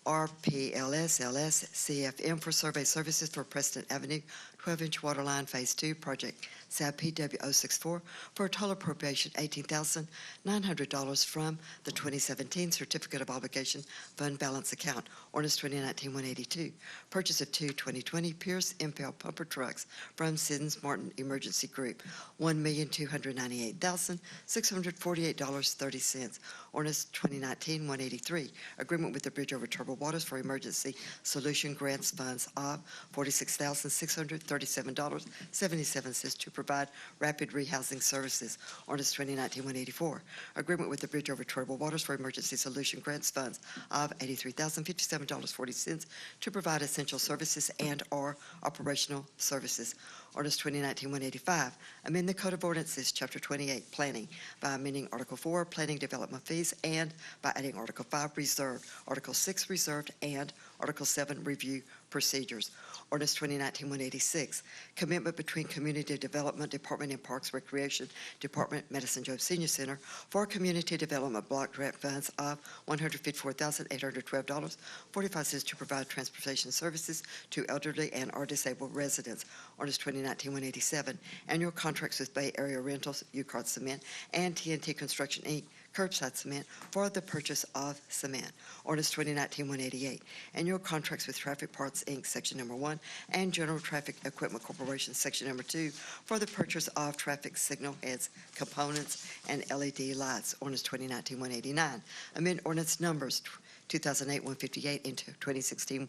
RPLS, LS, CFM for survey services for Preston Avenue 12-inch water line Phase 2 Project CIP W064 for a total appropriation $18,900 from the 2017 Certificate of Obligation Fund Balance Account. Ordinance 2019-182. Purchase of two 2020 Pierce Impel pumper trucks from Siddons Martin Emergency Group, $1,298,648.30. Ordinance 2019-183. Agreement with the Bridge Over Troubled Waters for Emergency Solution Grants Funds of $46,637.77 to provide rapid rehousing services. Ordinance 2019-184. Agreement with the Bridge Over Troubled Waters for Emergency Solution Grants Funds of $83,057.40 to provide essential services and/or operational services. Ordinance 2019-185. Amend the Code of Ordinances, Chapter 28, Planning, by amending Article 4, Planning Development Fees, and by adding Article 5, Reserved, Article 6, Reserved, and Article 7, Review Procedures. Ordinance 2019-186, commitment between Community Development Department and Parks Recreation Department, Madison Job Senior Center for Community Development Block Grant Funds of $154,812.45 to provide transportation services to elderly and or disabled residents. Ordinance 2019-187, annual contracts with Bay Area Rentals, UCART Cement, and TNT Construction, Inc., curbside cement for the purchase of cement. Ordinance 2019-188, annual contracts with Traffic Parts, Inc., Section Number 1, and General Traffic Equipment Corporation, Section Number 2, for the purchase of traffic signal heads, components, and LED lights. Ordinance 2019-189, amend ordinance numbers 2008-158 into 2016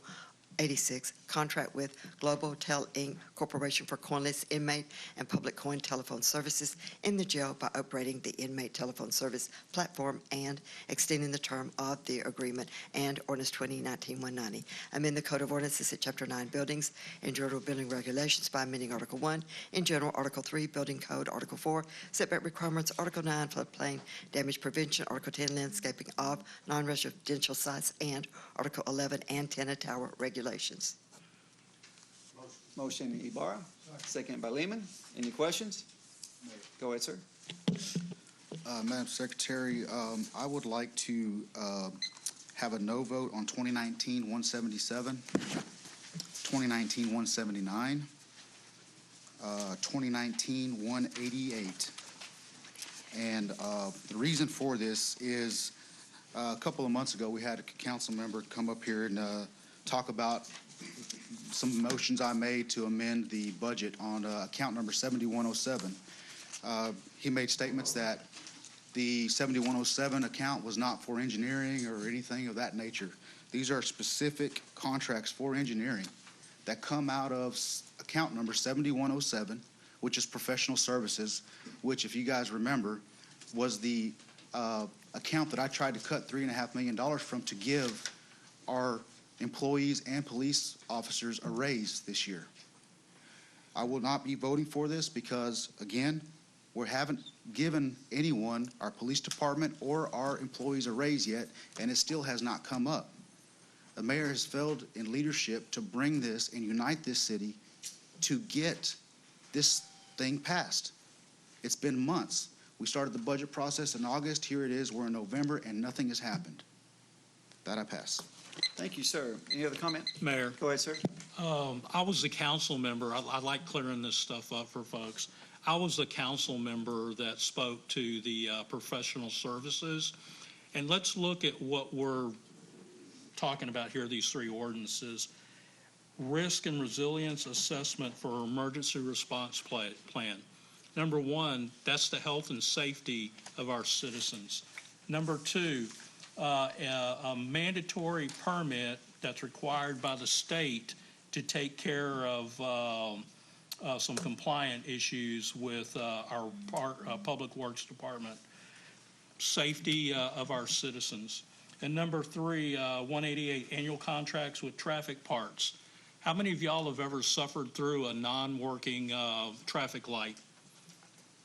86, contract with Global Tel Inc. Corporation for coinless inmate and public coin telephone services in the jail by upgrading the inmate telephone service platform and extending the term of the agreement, and Ordinance 2019-190. Amend the Code of Ordinances at Chapter 9, Buildings and General Building Regulations by amending Article 1 in General, Article 3, Building Code, Article 4, Setback Requirements, Article 9, Floodplain Damage Prevention, Article 10, Landscaping of Non-Residential Sites, and Article 11, Antenna Tower Regulations. Motion Ibarra, second by Lehman. Any questions? Go ahead, sir. Madam Secretary, I would like to have a no vote on 2019-177, 2019-179, 2019-188. And the reason for this is a couple of months ago, we had a council member come up here and talk about some motions I made to amend the budget on account number 7107. He made statements that the 7107 account was not for engineering or anything of that nature. These are specific contracts for engineering that come out of account number 7107, which is professional services, which, if you guys remember, was the account that I tried to cut $3.5 million from to give our employees and police officers a raise this year. I will not be voting for this because, again, we haven't given anyone, our police department or our employees, a raise yet, and it still has not come up. The mayor has failed in leadership to bring this and unite this city to get this thing passed. It's been months. We started the budget process in August. Here it is. We're in November, and nothing has happened. That I pass. Thank you, sir. Any other comment? Mayor. Go ahead, sir. I was a council member. I like clearing this stuff up for folks. I was the council member that spoke to the professional services. And let's look at what we're talking about here, these three ordinances. Risk and resilience assessment for emergency response plan. Number one, that's the health and safety of our citizens. Number two, a mandatory permit that's required by the state to take care of some compliant issues with our Public Works Department. Safety of our citizens. And number three, 188, annual contracts with traffic parts. How many of y'all have ever suffered through a non-working traffic light?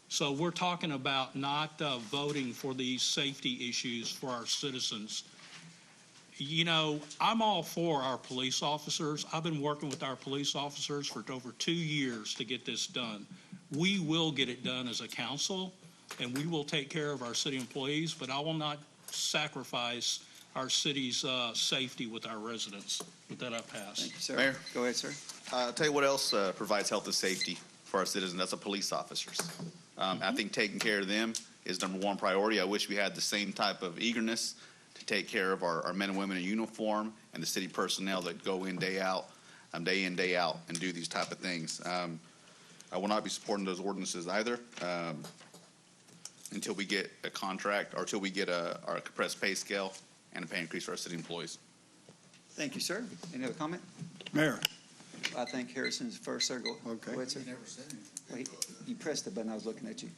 So we're talking about not voting for these safety issues for our citizens. You know, I'm all for our police officers. I've been working with our police officers for over 2 years to get this done. We will get it done as a council, and we will take care of our city employees, but I will not sacrifice our city's safety with our residents. With that, I pass. Thank you, sir. Mayor? Go ahead, sir. I'll tell you what else provides health and safety for our citizens. That's the police officers. I think taking care of them is number one priority. I wish we had the same type of eagerness to take care of our men and women in uniform and the city personnel that go in, day out, and do these type of things. I will not be supporting those ordinances either until we get a contract or until we get our compressed pay scale and a pay increase for our city employees. Thank you, sir. Any other comment? Mayor. I think Harrison's first, sir. Go ahead, sir. Wait, you pressed the button. I was looking at you.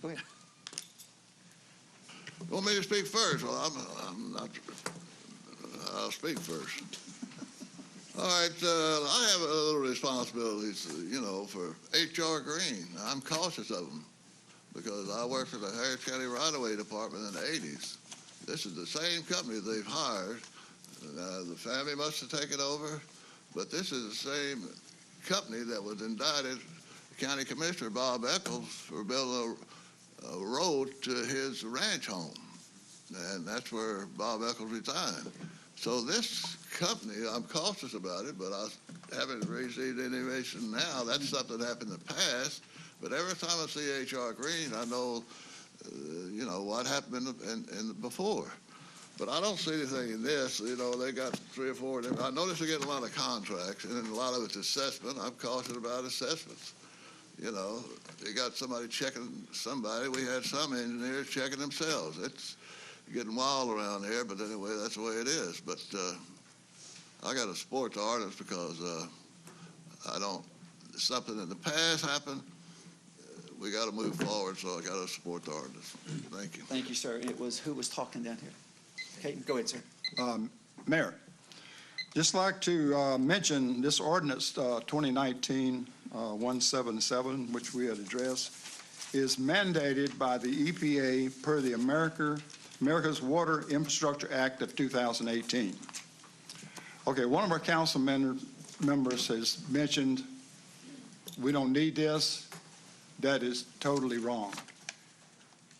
Go ahead. You want me to speak first? Well, I'm not. I'll speak first. All right, I have a little responsibilities, for HR Green. I'm cautious of them because I worked for the Harris County Right-of-Way Department in the 80s. This is the same company they've hired. The family must have taken over, but this is the same company that was indicted, County Commissioner Bob Eccles, for building a road to his ranch home. And that's where Bob Eccles resigned. So this company, I'm cautious about it, but I haven't received any information now. That's something that happened in the past. But every time I see H.R. Green, I know, what happened in before. But I don't see anything in this. They got 3 or 4. I notice they're getting a lot of contracts, and a lot of it's assessment. I'm cautious about assessments. You got somebody checking somebody. We had some engineers checking themselves. It's getting wild around here, but anyway, that's the way it is. But I got to support the ordinance because something in the past happened. We got to move forward, so I got to support the ordinance. Thank you. Thank you, sir. It was who was talking down here? Okay, go ahead, sir. Mayor, just like to mention this ordinance 2019-177, which we had addressed, is mandated by the EPA per the America's Water Infrastructure Act of 2018. Okay, one of our council members has mentioned we don't need this. That is totally wrong.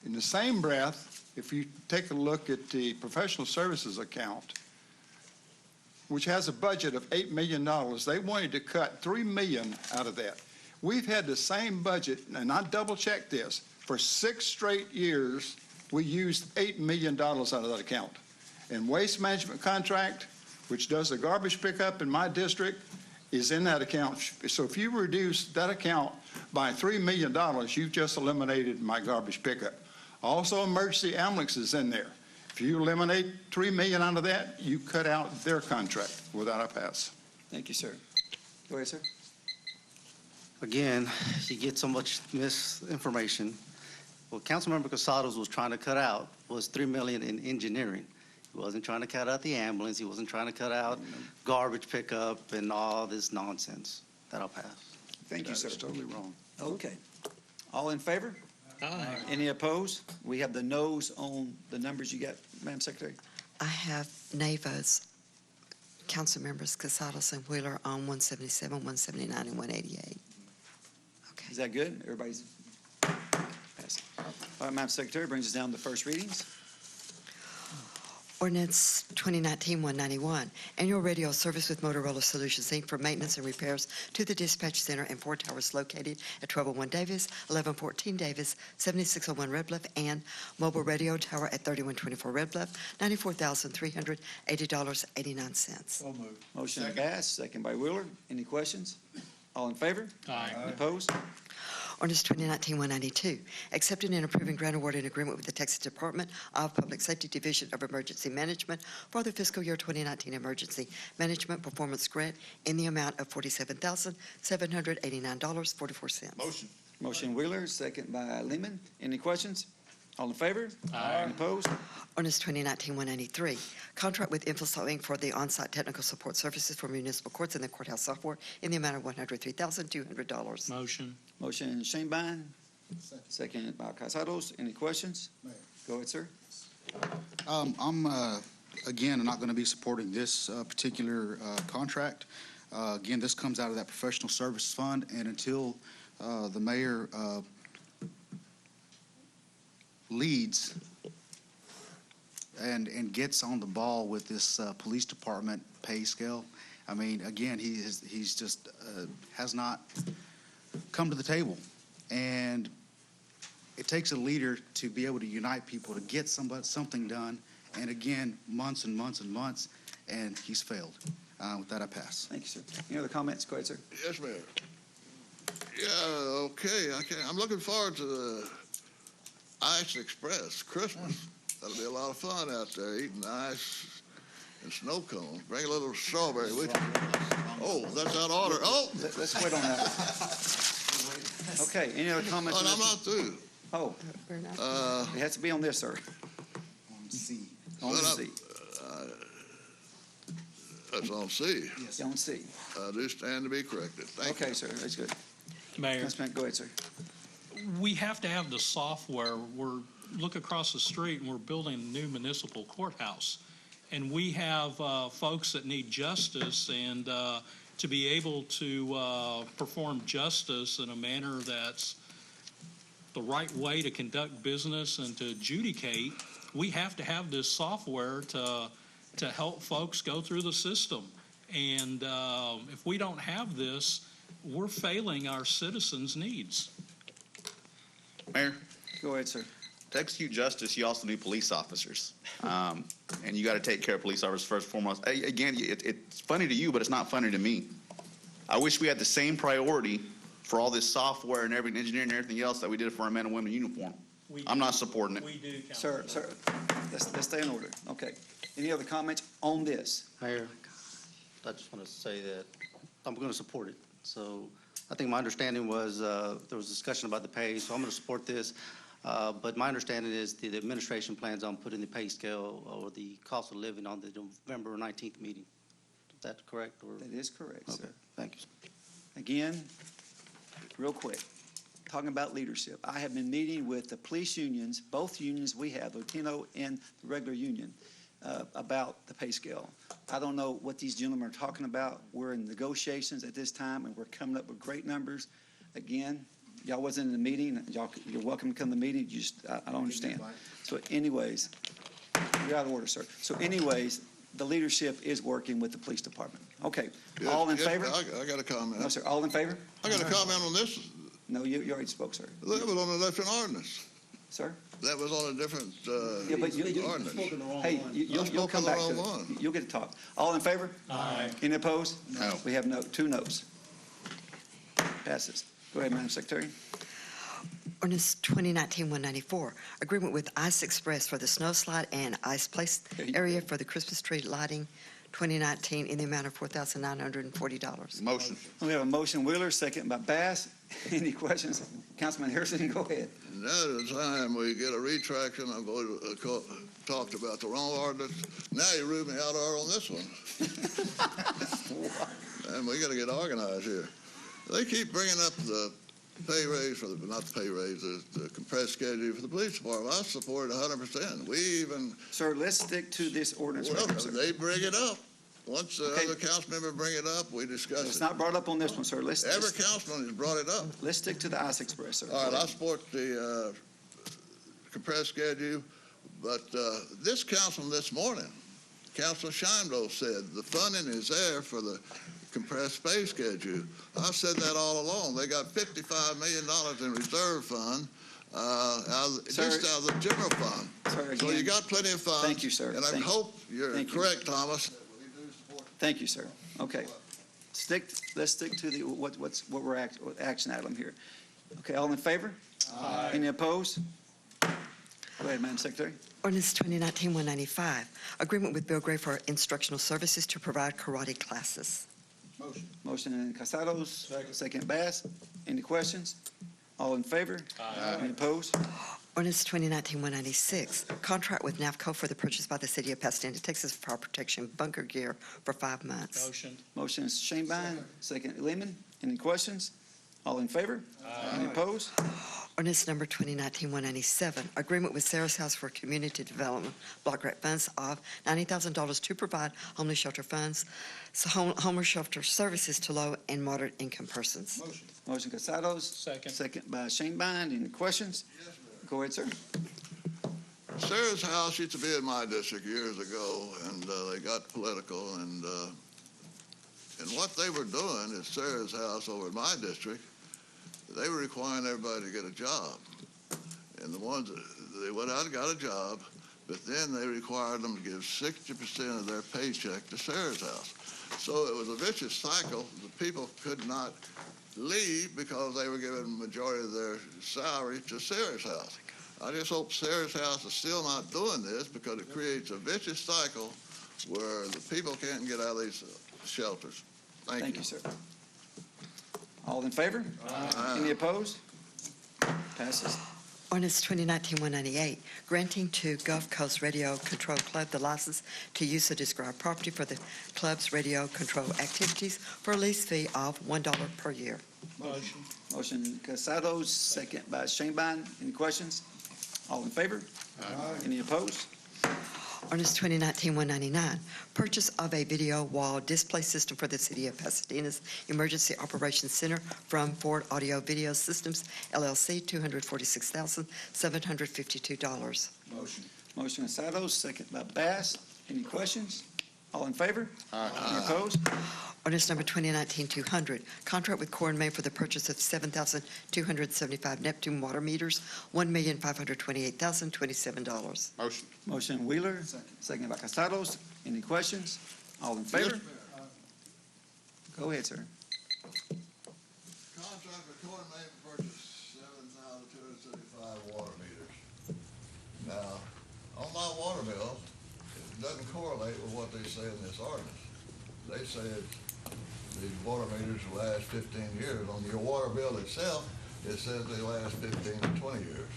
In the same breath, if you take a look at the professional services account, which has a budget of $8 million, they wanted to cut $3 million out of that. We've had the same budget, and I double-checked this, for 6 straight years. We used $8 million out of that account. In waste management contract, which does the garbage pickup in my district, is in that account. So if you reduce that account by $3 million, you've just eliminated my garbage pickup. Also, emergency ambulance is in there. If you eliminate $3 million out of that, you cut out their contract without a pass. Thank you, sir. Go ahead, sir. Again, you get so much misinformation. What Councilmember Casados was trying to cut out was $3 million in engineering. He wasn't trying to cut out the ambulance. He wasn't trying to cut out garbage pickup and all this nonsense. That'll pass. Thank you, sir. That's totally wrong. Okay. All in favor? Aye. Any opposed? We have the noes on the numbers you got, Madam Secretary. I have nay votes. Council members Casados and Wheeler on 177, 179, and 188. Is that good? Everybody's passing. All right, Madam Secretary, brings us down to first readings. Ordinance 2019-191, annual radio service with Motorola Solutions, Inc. for maintenance and repairs to the dispatch center and 4 towers located at 1201 Davis, 1114 Davis, 7601 Red Bluff, and mobile radio tower at 3124 Red Bluff, $94,380.89. So moved. Motion passed, second by Wheeler. Any questions? All in favor? Aye. Any opposed? Ordinance 2019-192, accepting and approving grant awarding agreement with the Texas Department of Public Safety Division of Emergency Management for the fiscal year 2019 Emergency Management Performance Grant in the amount of $47,789.44. Motion. Motion Wheeler, second by Lehman. Any questions? All in favor? Aye. Any opposed? Ordinance 2019-193, contract with Invitational, Inc. for the on-site technical support services for municipal courts and the courthouse software in the amount of $103,200. Motion. Motion Shanebine, second by Casados. Any questions? Go ahead, sir. I'm, again, not going to be supporting this particular contract. Again, this comes out of that professional service fund, and until the mayor leads and gets on the ball with this police department pay scale, I mean, again, he's just has not come to the table. And it takes a leader to be able to unite people to get something done. And again, months and months and months, and he's failed. With that, I pass. Thank you, sir. Any other comments? Go ahead, sir. Yes, Mayor. Yeah, okay. I'm looking forward to the Ice Express Christmas. That'll be a lot of fun out there eating ice and snow cones. Bring a little strawberry with you. Oh, that's out of order. Oh! Let's wait on that. Okay, any other comments? Oh, I'm not through. Oh, it has to be on this, sir. On C. On C. That's on C. Yes. On C. I do stand to be corrected. Thank you. Okay, sir, that's good. Mayor, Councilman, go ahead, sir. we have to have the software. Look across the street and we're building a new municipal courthouse. And we have folks that need justice, and to be able to perform justice in a manner that's the right way to conduct business and to adjudicate, we have to have this software to help folks go through the system. And if we don't have this, we're failing our citizens' needs. Mayor? Go ahead, sir. To execute justice, you also need police officers. And you got to take care of police officers first and foremost. Again, it's funny to you, but it's not funny to me. I wish we had the same priority for all this software and everything, engineering and everything else that we did for our men and women in uniform. I'm not supporting it. We do, Sir, let's stay in order. Okay. Any other comments on this? Mayor, I just want to say that I'm going to support it. So I think my understanding was there was discussion about the pay, so I'm going to support this. But my understanding is the administration plans on putting the pay scale or the cost of living on the November 19th meeting. Is that correct? Or? That is correct, Okay, sir. thank you. Again, real quick, talking about leadership. I have been meeting with the police unions, both unions we have, Latino and the regular union, about the pay scale. I don't know what these gentlemen are talking about. We're in negotiations at this time, and we're coming up with great numbers. Again, y'all wasn't in the meeting. You're welcome to come to the meeting. You just, I don't understand. So anyways, you're out of order, sir. So anyways, the leadership is working with the police department. Okay, all in favor? I got a comment. No, sir, all in favor? I got a comment on this. No, you already spoke, sir. Leave it on the left-hand ordinance. Sir? That was on a different Yeah, but ordinance. Hey, you'll come back to it. one. You'll get to talk. All in favor? Aye. Any opposed? No. We have two noes. Passes. Go ahead, Madam Secretary. Ordinance 2019-194, agreement with Ice Express for the snow slide and ice place area for the Christmas tree lighting 2019 in the amount of $4,940. Motion. We have a motion Wheeler, second by Bass. Any questions? Councilman Harrison, go ahead. Now at the time we get a retraction, I'm going to talked about the wrong ordinance. Now you ruled me out on this one. And we got to get organized here. They keep bringing up the pay raise for the, not the pay raise, the compressed schedule for the police department. I support it 100%. We even... Sir, let's stick to this ordinance. Well, right now, sir. they bring it up. Once the other council member bring it up, we discuss it. It's not brought up on this one, sir. Every councilman has brought it up. Let's stick to the Ice Express, sir. All right, I support the compressed schedule, but this councilman this morning, Councilor Scheimlo said the funding is there for the compressed pay schedule. I've said that all along. They got $55 million in reserve fund, just out of the general fund. Sir, so you got plenty of funds. Thank you, sir. And I hope you're correct, Thomas. Thank you, sir. Okay. Let's stick to the what we're action item here. Okay, all in favor? Aye. Any opposed? Go ahead, Madam Secretary. Ordinance 2019-195, agreement with Bill Gray for instructional services to provide karate classes. Motion in Casados, second Bass. Any questions? All in favor? Aye. Any opposed? Ordinance 2019-196, contract with NAVCO for the purchase by the city of Pasadena, Texas, for fire protection bunker gear for 5 months. Motion. Motion is Shanebine, second Lehman. Any questions? All in favor? Aye. Any opposed? Ordinance number 2019-197, agreement with Sarah's House for Community Development Block Grant funds of $90,000 to provide homeless shelter funds, homeless shelter services to low and moderate income persons. Motion Casados. Second. Second by Shanebine. Any questions? Yes, ma'am. Go ahead, sir. Sarah's House used to be in my district years ago, and they got political, and what they were doing at Sarah's House over in my district, they were requiring everybody to get a job. And the ones that they went out and got a job, but then they required them to give 60% of their paycheck to Sarah's House. So it was a vicious cycle. The people could not leave because they were giving the majority of their salary to Sarah's House. I just hope Sarah's House is still not doing this, because it creates a vicious cycle where the people can't get out of these shelters. Thank you, sir. All in favor? Aye. Any opposed? Passes. Ordinance 2019-198, granting to Gulf Coast Radio Control Club the license to use the described property for the club's radio control activities for a lease fee of $1 per year. Motion. Motion Casados, second by Shanebine. Any questions? All in favor? Aye. Any opposed? Ordinance 2019-199, purchase of a video wall display system for the City of Pasadena's Emergency Operations Center from Ford Audio Video Systems, LLC, $246,752. Motion Casados, second by Bass. Any questions? All in favor? Aye. Any opposed? Ordinance number 2019-200, contract with Core and May for the purchase of 7,275 Neptune water meters, $1,528,027. Motion. Motion Wheeler, second by Casados. Any questions? All in favor? Go ahead, sir. Contract with Core and May to purchase 7,275 water meters. Now, on my water bill, it doesn't correlate with what they say in this ordinance. They say the water meters will last 15 years. On your water bill itself, it says they last 15 to 20 years.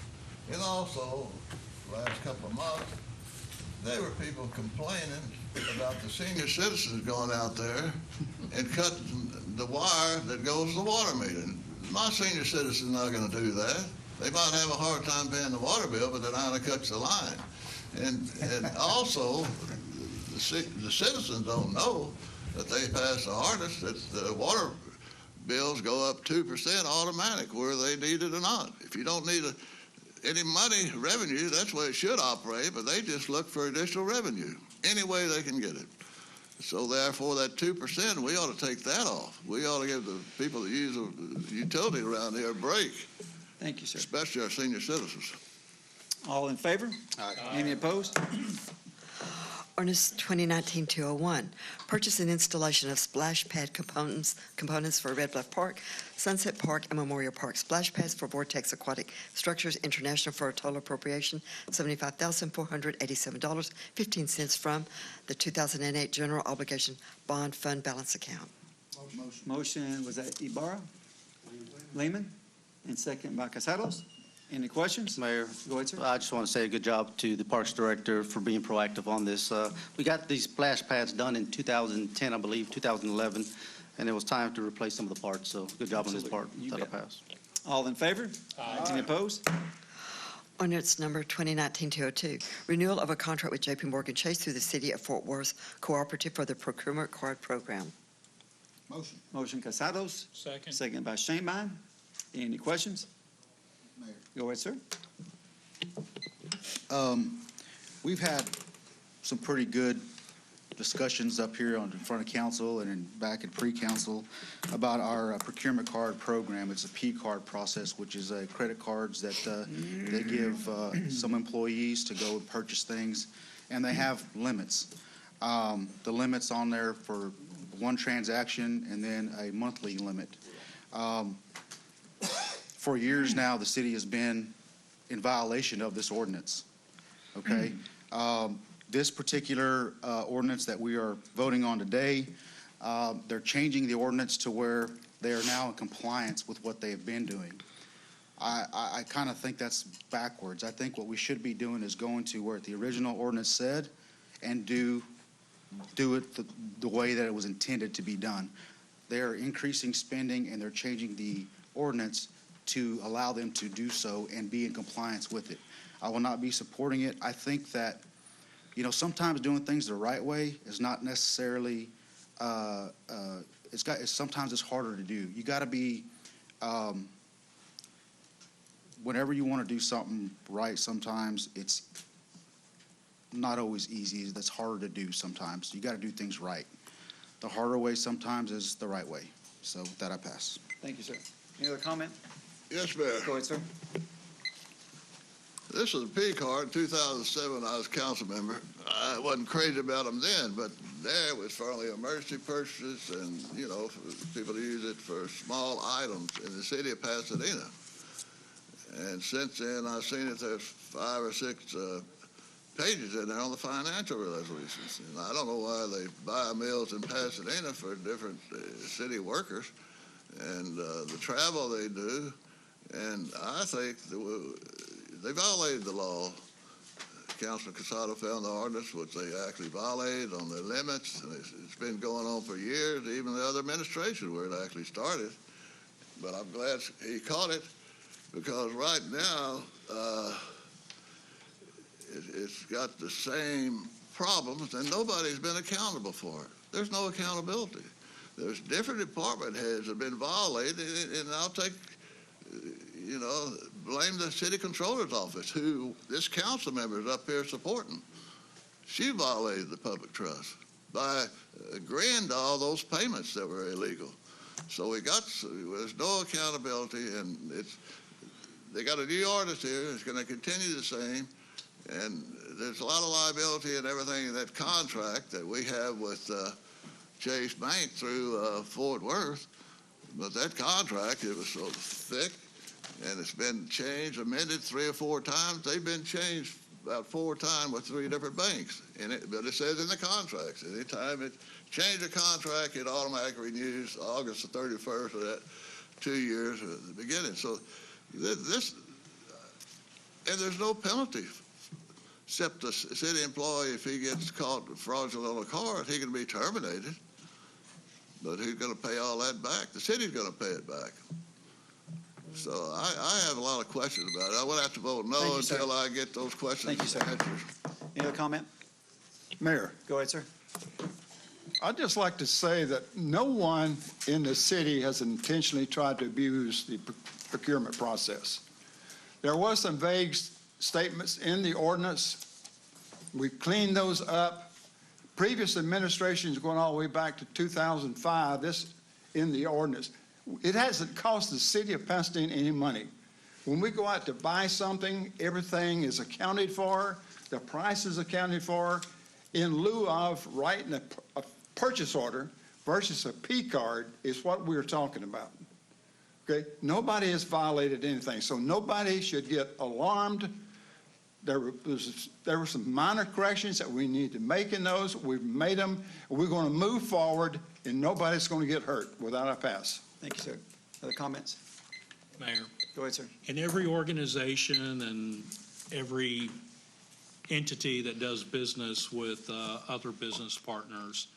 And also, last couple of months, there were people complaining about the senior citizens going out there and cutting the wire that goes to the water meter. My senior citizen's not going to do that. They might have a hard time paying the water bill, but they're not going to cut the line. And also, the citizens don't know that they pass the ordinance that the water bills go up 2% automatic, whether they need it or not. If you don't need any money, revenue, that's the way it should operate, but they just look for additional revenue, any way they can get it. So therefore, that 2%, we ought to take that off. We ought to give the people that use the utility around here a break. Thank you, sir. Especially our senior citizens. All in favor? Any opposed? Ordinance 2019-201, purchase and installation of splash pad components for Red Bluff Park, Sunset Park, and Memorial Park. Splash pads for Vortex Aquatic Structures International for a total appropriation $75,487.15 from the 2008 General Obligation Bond Fund Balance Account. Motion, was that Ibarra? Lehman? And second by Casados. Any questions? Mayor, Go ahead, sir. I just want to say a good job to the Parks Director for being proactive on this. We got these splash pads done in 2010, I believe, 2011, and it was time to replace some of the parts, so good job on this part. You That'll bet. pass. All in favor? Any opposed? Ordinance number 2019-202, renewal of a contract with J.P. Morgan Chase through the City of Fort Worth Cooperative for the Procurement Card Program. Motion. Motion Casados, Second. second by Shanebine. Any questions? Mayor. Go ahead, sir. We've had some pretty good discussions up here in front of council and back in pre-council about our procurement card program. It's a P-card process, which is credit cards that they give some employees to go and purchase things, and they have limits. The limit's on there for one transaction and then a monthly limit. For years now, the city has been in violation of this ordinance, okay? This particular ordinance that we are voting on today, they're changing the ordinance to where they are now in compliance with what they have been doing. I kind of think that's backwards. I think what we should be doing is going to where the original ordinance said and do it the way that it was intended to be done. They are increasing spending and they're changing the ordinance to allow them to do so and be in compliance with it. I will not be supporting it. I think that, sometimes doing things the right way is not necessarily, sometimes it's harder to do. You got to be, whenever you want to do something right, sometimes it's not always easy. That's harder to do sometimes. You got to do things right. The harder way sometimes is the right way. So with that, I pass. Thank you, sir. Any other comment? Yes, Mayor. Go ahead, sir. This was a P card. In 2007, I was council member. I wasn't crazy about them then, but there it was for only emergency purchases and, people use it for small items in the city of Pasadena. And since then, I've seen that there's 5 or 6 pages in there on the financial resolutions. And I don't know why they buy meals in Pasadena for different city workers and the travel they do. And I think they violated the law. Councilor Casado found the ordinance, which they actually violated on their limits. And it's been going on for years, even the other administration where it actually started. But I'm glad he caught it because right now it's got the same problems and nobody's been accountable for it. There's no accountability. There's different department heads that have been violated, and I'll take, blame the city controller's office, who this council member is up here supporting. She violated the public trust by agreeing to all those payments that were illegal. So there's no accountability, and they got a new ordinance here. It's going to continue the same, and there's a lot of liability and everything in that contract that we have with Chase Bank through Fort Worth. But that contract, it was so thick, and it's been changed, amended 3 or 4 times. They've been changed about 4 times with 3 different banks. But it says in the contracts, anytime it changes a contract, it automatically renews August the 31st of that 2 years at the beginning. So this, and there's no penalty, except the city employee, if he gets caught fraudulent on a card, he can be terminated. But who's going to pay all that back? The city's going to pay it back. So I have a lot of questions about it. I would have to vote no until I get those questions. Thank you, sir. Any other comment? Mayor. Go ahead, sir. I'd just like to say that no one in the city has intentionally tried to abuse the procurement process. There was some vague statements in the ordinance. We've cleaned those up. Previous administrations going all the way back to 2005, this in the ordinance. It hasn't cost the city of Pasadena any money. When we go out to buy something, everything is accounted for, the price is accounted for, in lieu of writing a purchase order versus a P card is what we're talking about. Okay? Nobody has violated anything, so nobody should get alarmed. There were some minor corrections that we need to make in those. We've made them. We're going to move forward, and nobody's going to get hurt without a pass. Thank you, sir. Other comments? Mayor. Go ahead, sir. In every organization and every entity that does business with other business partners,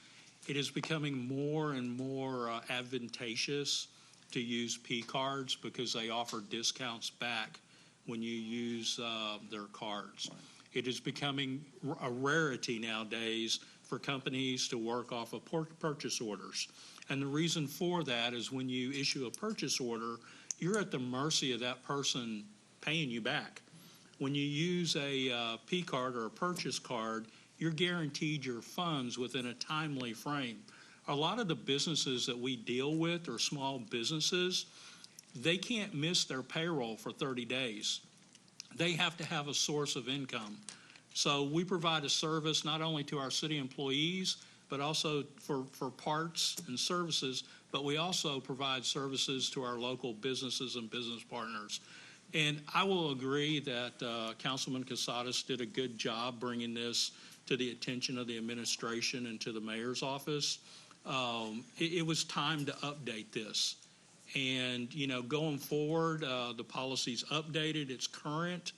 it is becoming more and more advantageous to use P cards because they offer discounts back when you use their cards. Right. It is becoming a rarity nowadays for companies to work off of purchase orders. And the reason for that is when you issue a purchase order, you're at the mercy of that person paying you back. When you use a P card or a purchase card, you're guaranteed your funds within a timely frame. A lot of the businesses that we deal with are small businesses. They can't miss their payroll for 30 days. They have to have a source of income. So we provide a service not only to our city employees, but also for parts and services, but we also provide services to our local businesses and business partners. And I will agree that Councilman Casadas did a good job bringing this to the attention of the administration and to the mayor's office. It was time to update this. And, you know, going forward, the policy's updated, it's current,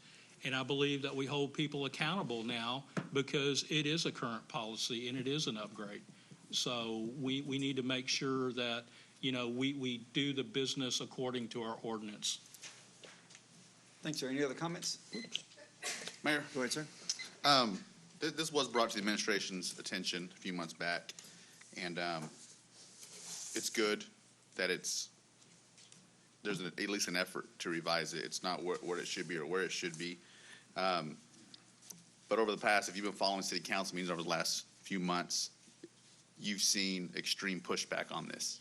and I believe that we hold people accountable now because it is a current policy and it is an upgrade. So we need to make sure that, you know, we do the business according to our ordinance. Thanks, sir. Any other comments? Mayor. Go ahead, sir. This was brought to the administration's attention a few months back, and it's good that there's at least an effort to revise it. It's not what it should be or where it should be. But over the past, if you've been following city council meetings over the last few months, you've seen extreme pushback on this.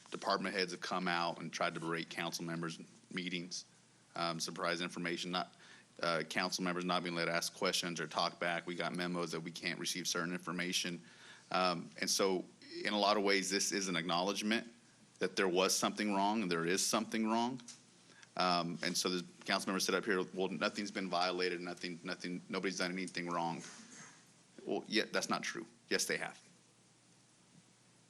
Department heads have come out and tried to berate council members' meetings, surprise information, council members not being let ask questions or talk back. We got memos that we can't receive certain information. And so in a lot of ways, this is an acknowledgement that there was something wrong and there is something wrong. And so the council members sit up here, well, nothing's been violated, nobody's done anything wrong. Well, yeah, that's not true. Yes, they have.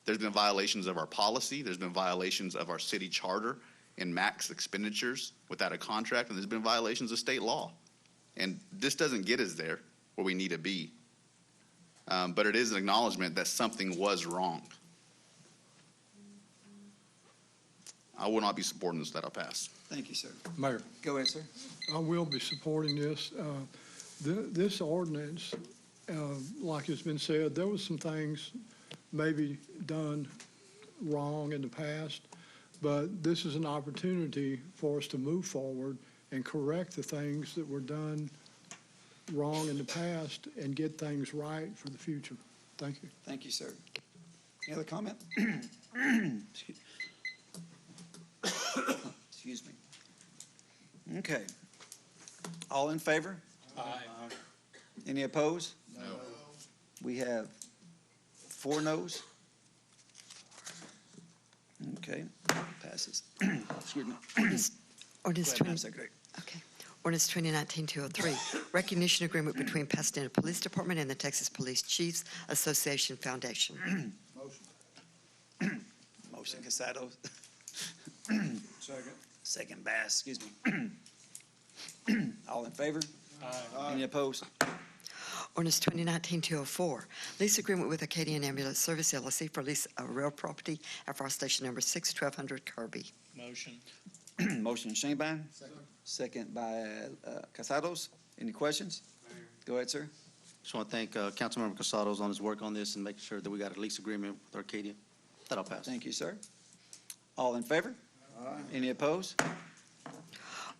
There's been violations of our policy. There's been violations of our city charter and max expenditures without a contract, and there's been violations of state law. And this doesn't get us there where we need to be. But it is an acknowledgement that something was wrong. I will not be supporting this, that I'll pass. Thank you, sir. Mayor. Go ahead, sir. I will be supporting this. This ordinance, like it's been said, there was some things maybe done wrong in the past, but this is an opportunity for us to move forward and correct the things that were done wrong in the past and get things right for the future. Thank you. Thank you, sir. Any other comment? Excuse me. Okay. All in favor? Aye. Any opposed? No. We have 4 noes. Okay, passes. Excuse me. Ordinance Go ahead, Madam Secretary. Okay. Ordinance 2019-203, recognition agreement between Pasadena Police Department and the Texas Police Chiefs Association Foundation. Motion. Motion Casado. Second. Second Bass, excuse me. All in favor? Aye. Any opposed? Ordinance 2019-204, lease agreement with Acadian Ambulance Service LLC for lease of real property at fire station number 6, 1200 Kirby. Motion. Motion Shanebine. Second by Casados. Any questions? Go ahead, sir. Just want to thank Councilmember Casados on his work on this and making sure that we got a lease agreement with Arcadia. That'll pass. Thank you, sir. All in favor? Aye. Any opposed?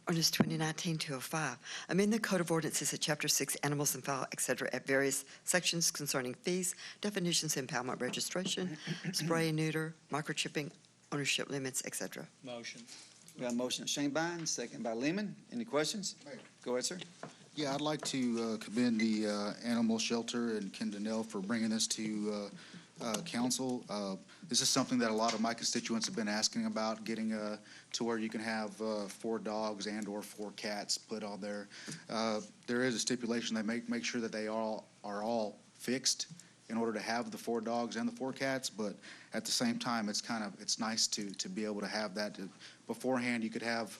Ordinance 2019-205, amend the Code of Ordinances at Chapter 6, Animals and Fowl, etc., at various sections concerning fees, definitions, impoundment, registration, spray and neuter, microchipping, ownership limits, etc. Motion. We have a motion of Shanebine, second by Lehman. Any questions? Go ahead, sir. Yeah, I'd like to commend the animal shelter and Ken Donnell for bringing this to council. This is something that a lot of my constituents have been asking about, getting to where you can have 4 dogs and/or 4 cats put on there. There is a stipulation they make sure that they are all fixed in order to have the 4 dogs and the 4 cats, but at the same time, it's nice to be able to have that. Beforehand, you could have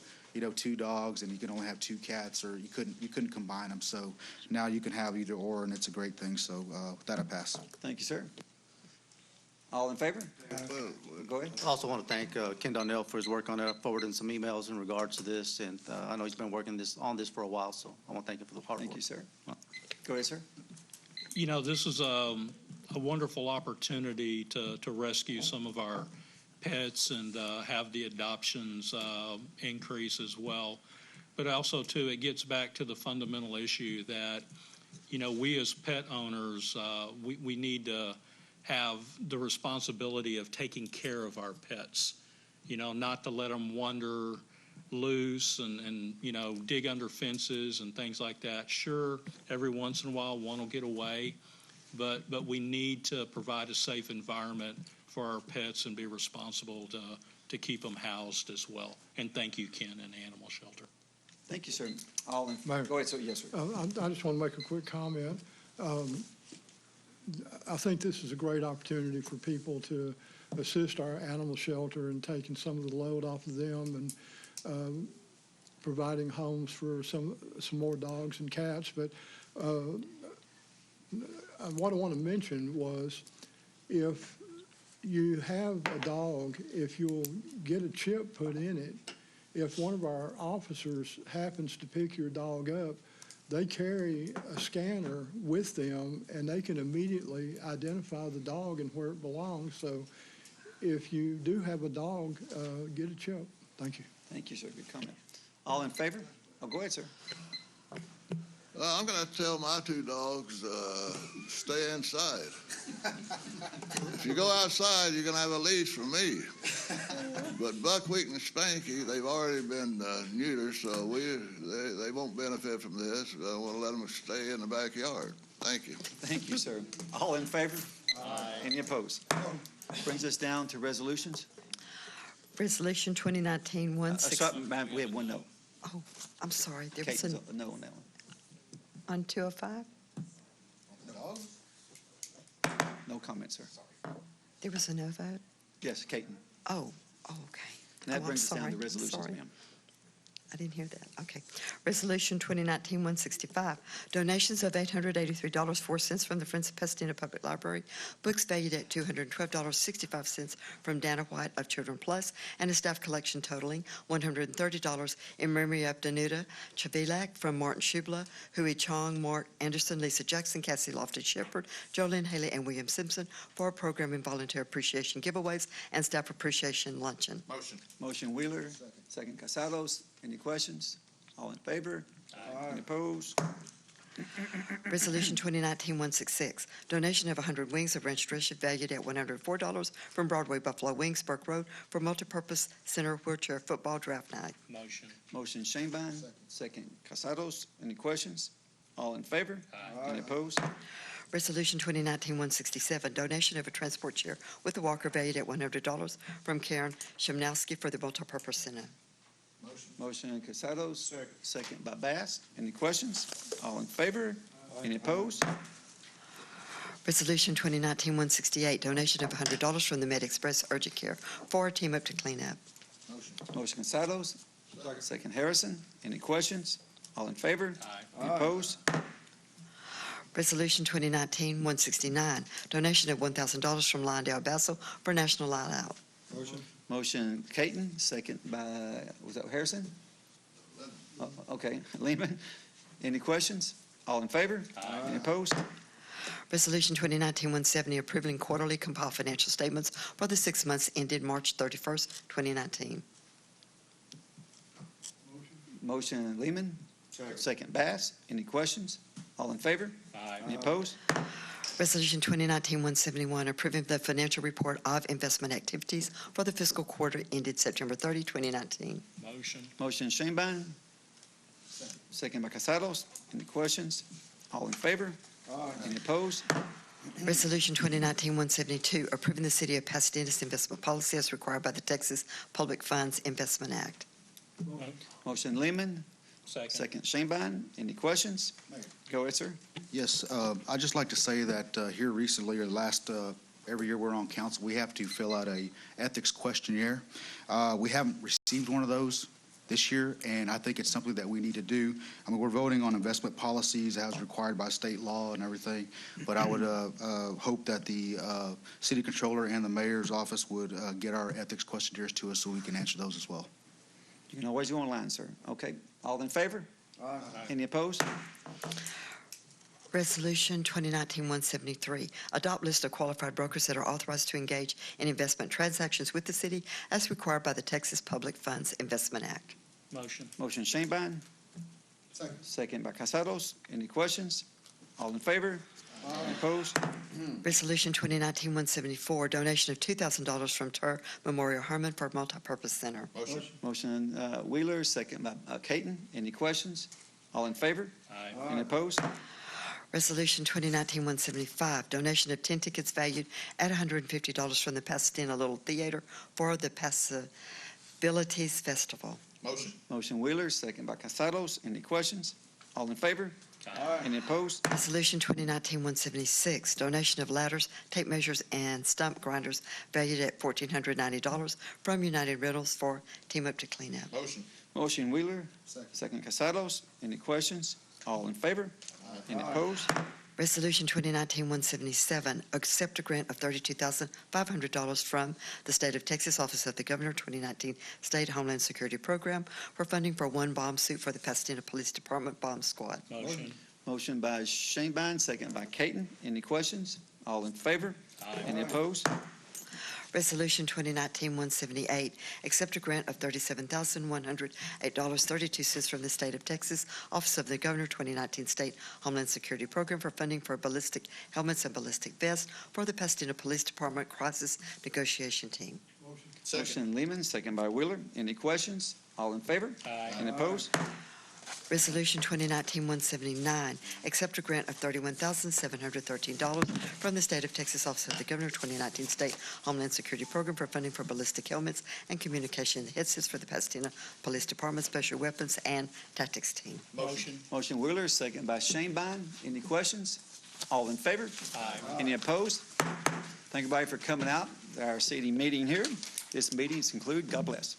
2 dogs and you can only have 2 cats, or you couldn't combine them. So now you can have either or, and it's a great thing. So with that, I pass. Thank you, sir. All in favor? Go ahead. I also want to thank Ken Donnell for his work on it, forwarding some emails in regards to this, and I know he's been working on this for a while, so I want to thank him for the hard work. Thank you, sir. Go ahead, sir. This is a wonderful opportunity to rescue some of our pets and have the adoptions increase as well. But also, too, it gets back to the fundamental issue that, we as pet owners, we need to have the responsibility of taking care of our pets, not to let them wander loose and dig under fences and things like that. Sure, every once in a while one will get away, but we need to provide a safe environment for our pets and be responsible to keep them housed as well. And thank you, Ken, and Animal Shelter. Thank you, sir. Go ahead, sir. Yes, sir. I just want to make a quick comment. I think this is a great opportunity for people to assist our animal shelter in taking some of the load off of them and providing homes for some more dogs and cats. But what I want to mention was, if you have a dog, if you'll get a chip put in it, if one of our officers happens to pick your dog up, they carry a scanner with them, and they can immediately identify the dog and where it belongs. So if you do have a dog, get a chip. Thank you. Thank you, sir. Good comment. All in favor? Oh, go ahead, sir. I'm going to tell my 2 dogs, stay inside. If you go outside, you're going to have a leash from me. But Buckwheat and Spanky, they've already been neutered, so they won't benefit from this. I want to let them stay in the backyard. Thank you. Thank you, sir. All in favor? Aye. Any opposed? Brings us down to resolutions. Resolution 2019-160. Ma'am, we have one no. Oh, I'm sorry. There Kate, was a no on that one. on 205. No comment, sir. There was a no vote. Yes, Kate. Oh, okay. And that I'm brings us down sorry. to resolutions, Sorry. ma'am. I didn't hear that. Okay. Resolution 2019-165, donations of $883.04 from the Friends of Pasadena Public Library, books valued at $212.65 from Dana White of Children Plus, and a staff collection totaling $130 in memory of Danuta Chavilak from Martin Schubla, Hui Chong, Mark Anderson, Lisa Jackson, Cassie Lofton Shepherd, Jolene Haley, and William Simpson for a program in volunteer appreciation giveaways and staff appreciation luncheon. Motion Wheeler, second Casados. Any questions? All in favor? Aye. Any opposed? Resolution 2019-166, donation of 100 wings of registration valued at $104 from Broadway Buffalo Wings, Burke Road, for multipurpose center wheelchair football draft night. Motion Shanebine, second Casados. Any questions? All in favor? Aye. Any opposed? Resolution 2019-167, donation of a transport chair with a walker valued at $100 from Karen Shemnowski for the multipurpose center. Motion Casados, second by Bass. Any questions? All in favor? Any opposed? Resolution 2019-168, donation of $100 from the Med Express Urgent Care for a team up to clean up. Motion Casados, second Harrison. Any questions? All in favor? Aye. Any opposed? Resolution 2019-169, donation of $1,000 from Lyondale Bassel for National Light Out. Motion Caton, second by, was that Harrison? Oh, okay, Lehman. Any questions? All in favor? Aye. Any opposed? Resolution 2019-170, approving quarterly compiled financial statements for the 6 months ended March 31st, 2019. Motion Lehman, second Bass. Any questions? All in favor? Aye. Any opposed? Resolution 2019-171, approving the financial report of investment activities for the fiscal quarter ended September 30, 2019. Motion. Motion Shanebine. Second by Casados. Any questions? All in favor? Any opposed? Resolution 2019-172, approving the City of Pasadena's investment policy as required by the Texas Public Funds Investment Act. Motion Lehman. Second Shanebine. Any questions? Go ahead, sir. Yes, I'd just like to say that here recently, or the last, every year we're on council, we have to fill out a ethics questionnaire. We haven't received one of those this year, and I think it's something that we need to do. I mean, we're voting on investment policies as required by state law and everything, but I would hope that the city controller and the mayor's office would get our ethics questionnaires to us so we can answer those as well. You can always go online, sir. Okay. All in favor? Any opposed? Resolution 2019-173, adopt list of qualified brokers that are authorized to engage in investment transactions with the city as required by the Texas Public Funds Investment Act. Motion. Motion Shanebine. Second by Casados. Any questions? All in favor? Any opposed? Resolution 2019-174, donation of $2,000 from Turk Memorial Hermann for Multipurpose Center. Motion Wheeler, second by Caton. Any questions? All in favor? Any opposed? Resolution 2019-175, donation of 10 tickets valued at $150 from the Pasadena Little Theater for the Possibilities Festival. Motion Wheeler, second by Casados. Any questions? All in favor? Any opposed? Resolution 2019-176, donation of ladders, tape measures, and stump grinders valued at $1,490 from United Rentals for Team Up to Clean Up. Motion Wheeler, second Casados. Any questions? All in favor? Any opposed? Resolution 2019-177, accept a grant of $32,500 from the State of Texas Office of the Governor 2019 State Homeland Security Program for funding for one bomb suit for the Pasadena Police Department Bomb Squad. Motion by Shanebine, second by Caton. Any questions? All in favor? Any opposed? Resolution 2019-178, accept a grant of $37,108.32 from the State of Texas Office of the Governor 2019 State Homeland Security Program for funding for ballistic helmets and ballistic vests for the Pasadena Police Department Crisis Negotiation Team. Motion Lehman, second by Wheeler. Any questions? All in favor? Any opposed? Resolution 2019-179, accept a grant of $31,713 from the State of Texas Office of the Governor 2019 State Homeland Security Program for funding for ballistic helmets and communication headsets for the Pasadena Police Department Special Weapons and Tactics Team. Motion Wheeler, second by Shanebine. Any questions? All in favor? Any opposed? Thank everybody for coming out to our city meeting here. This meeting is concluded. God bless.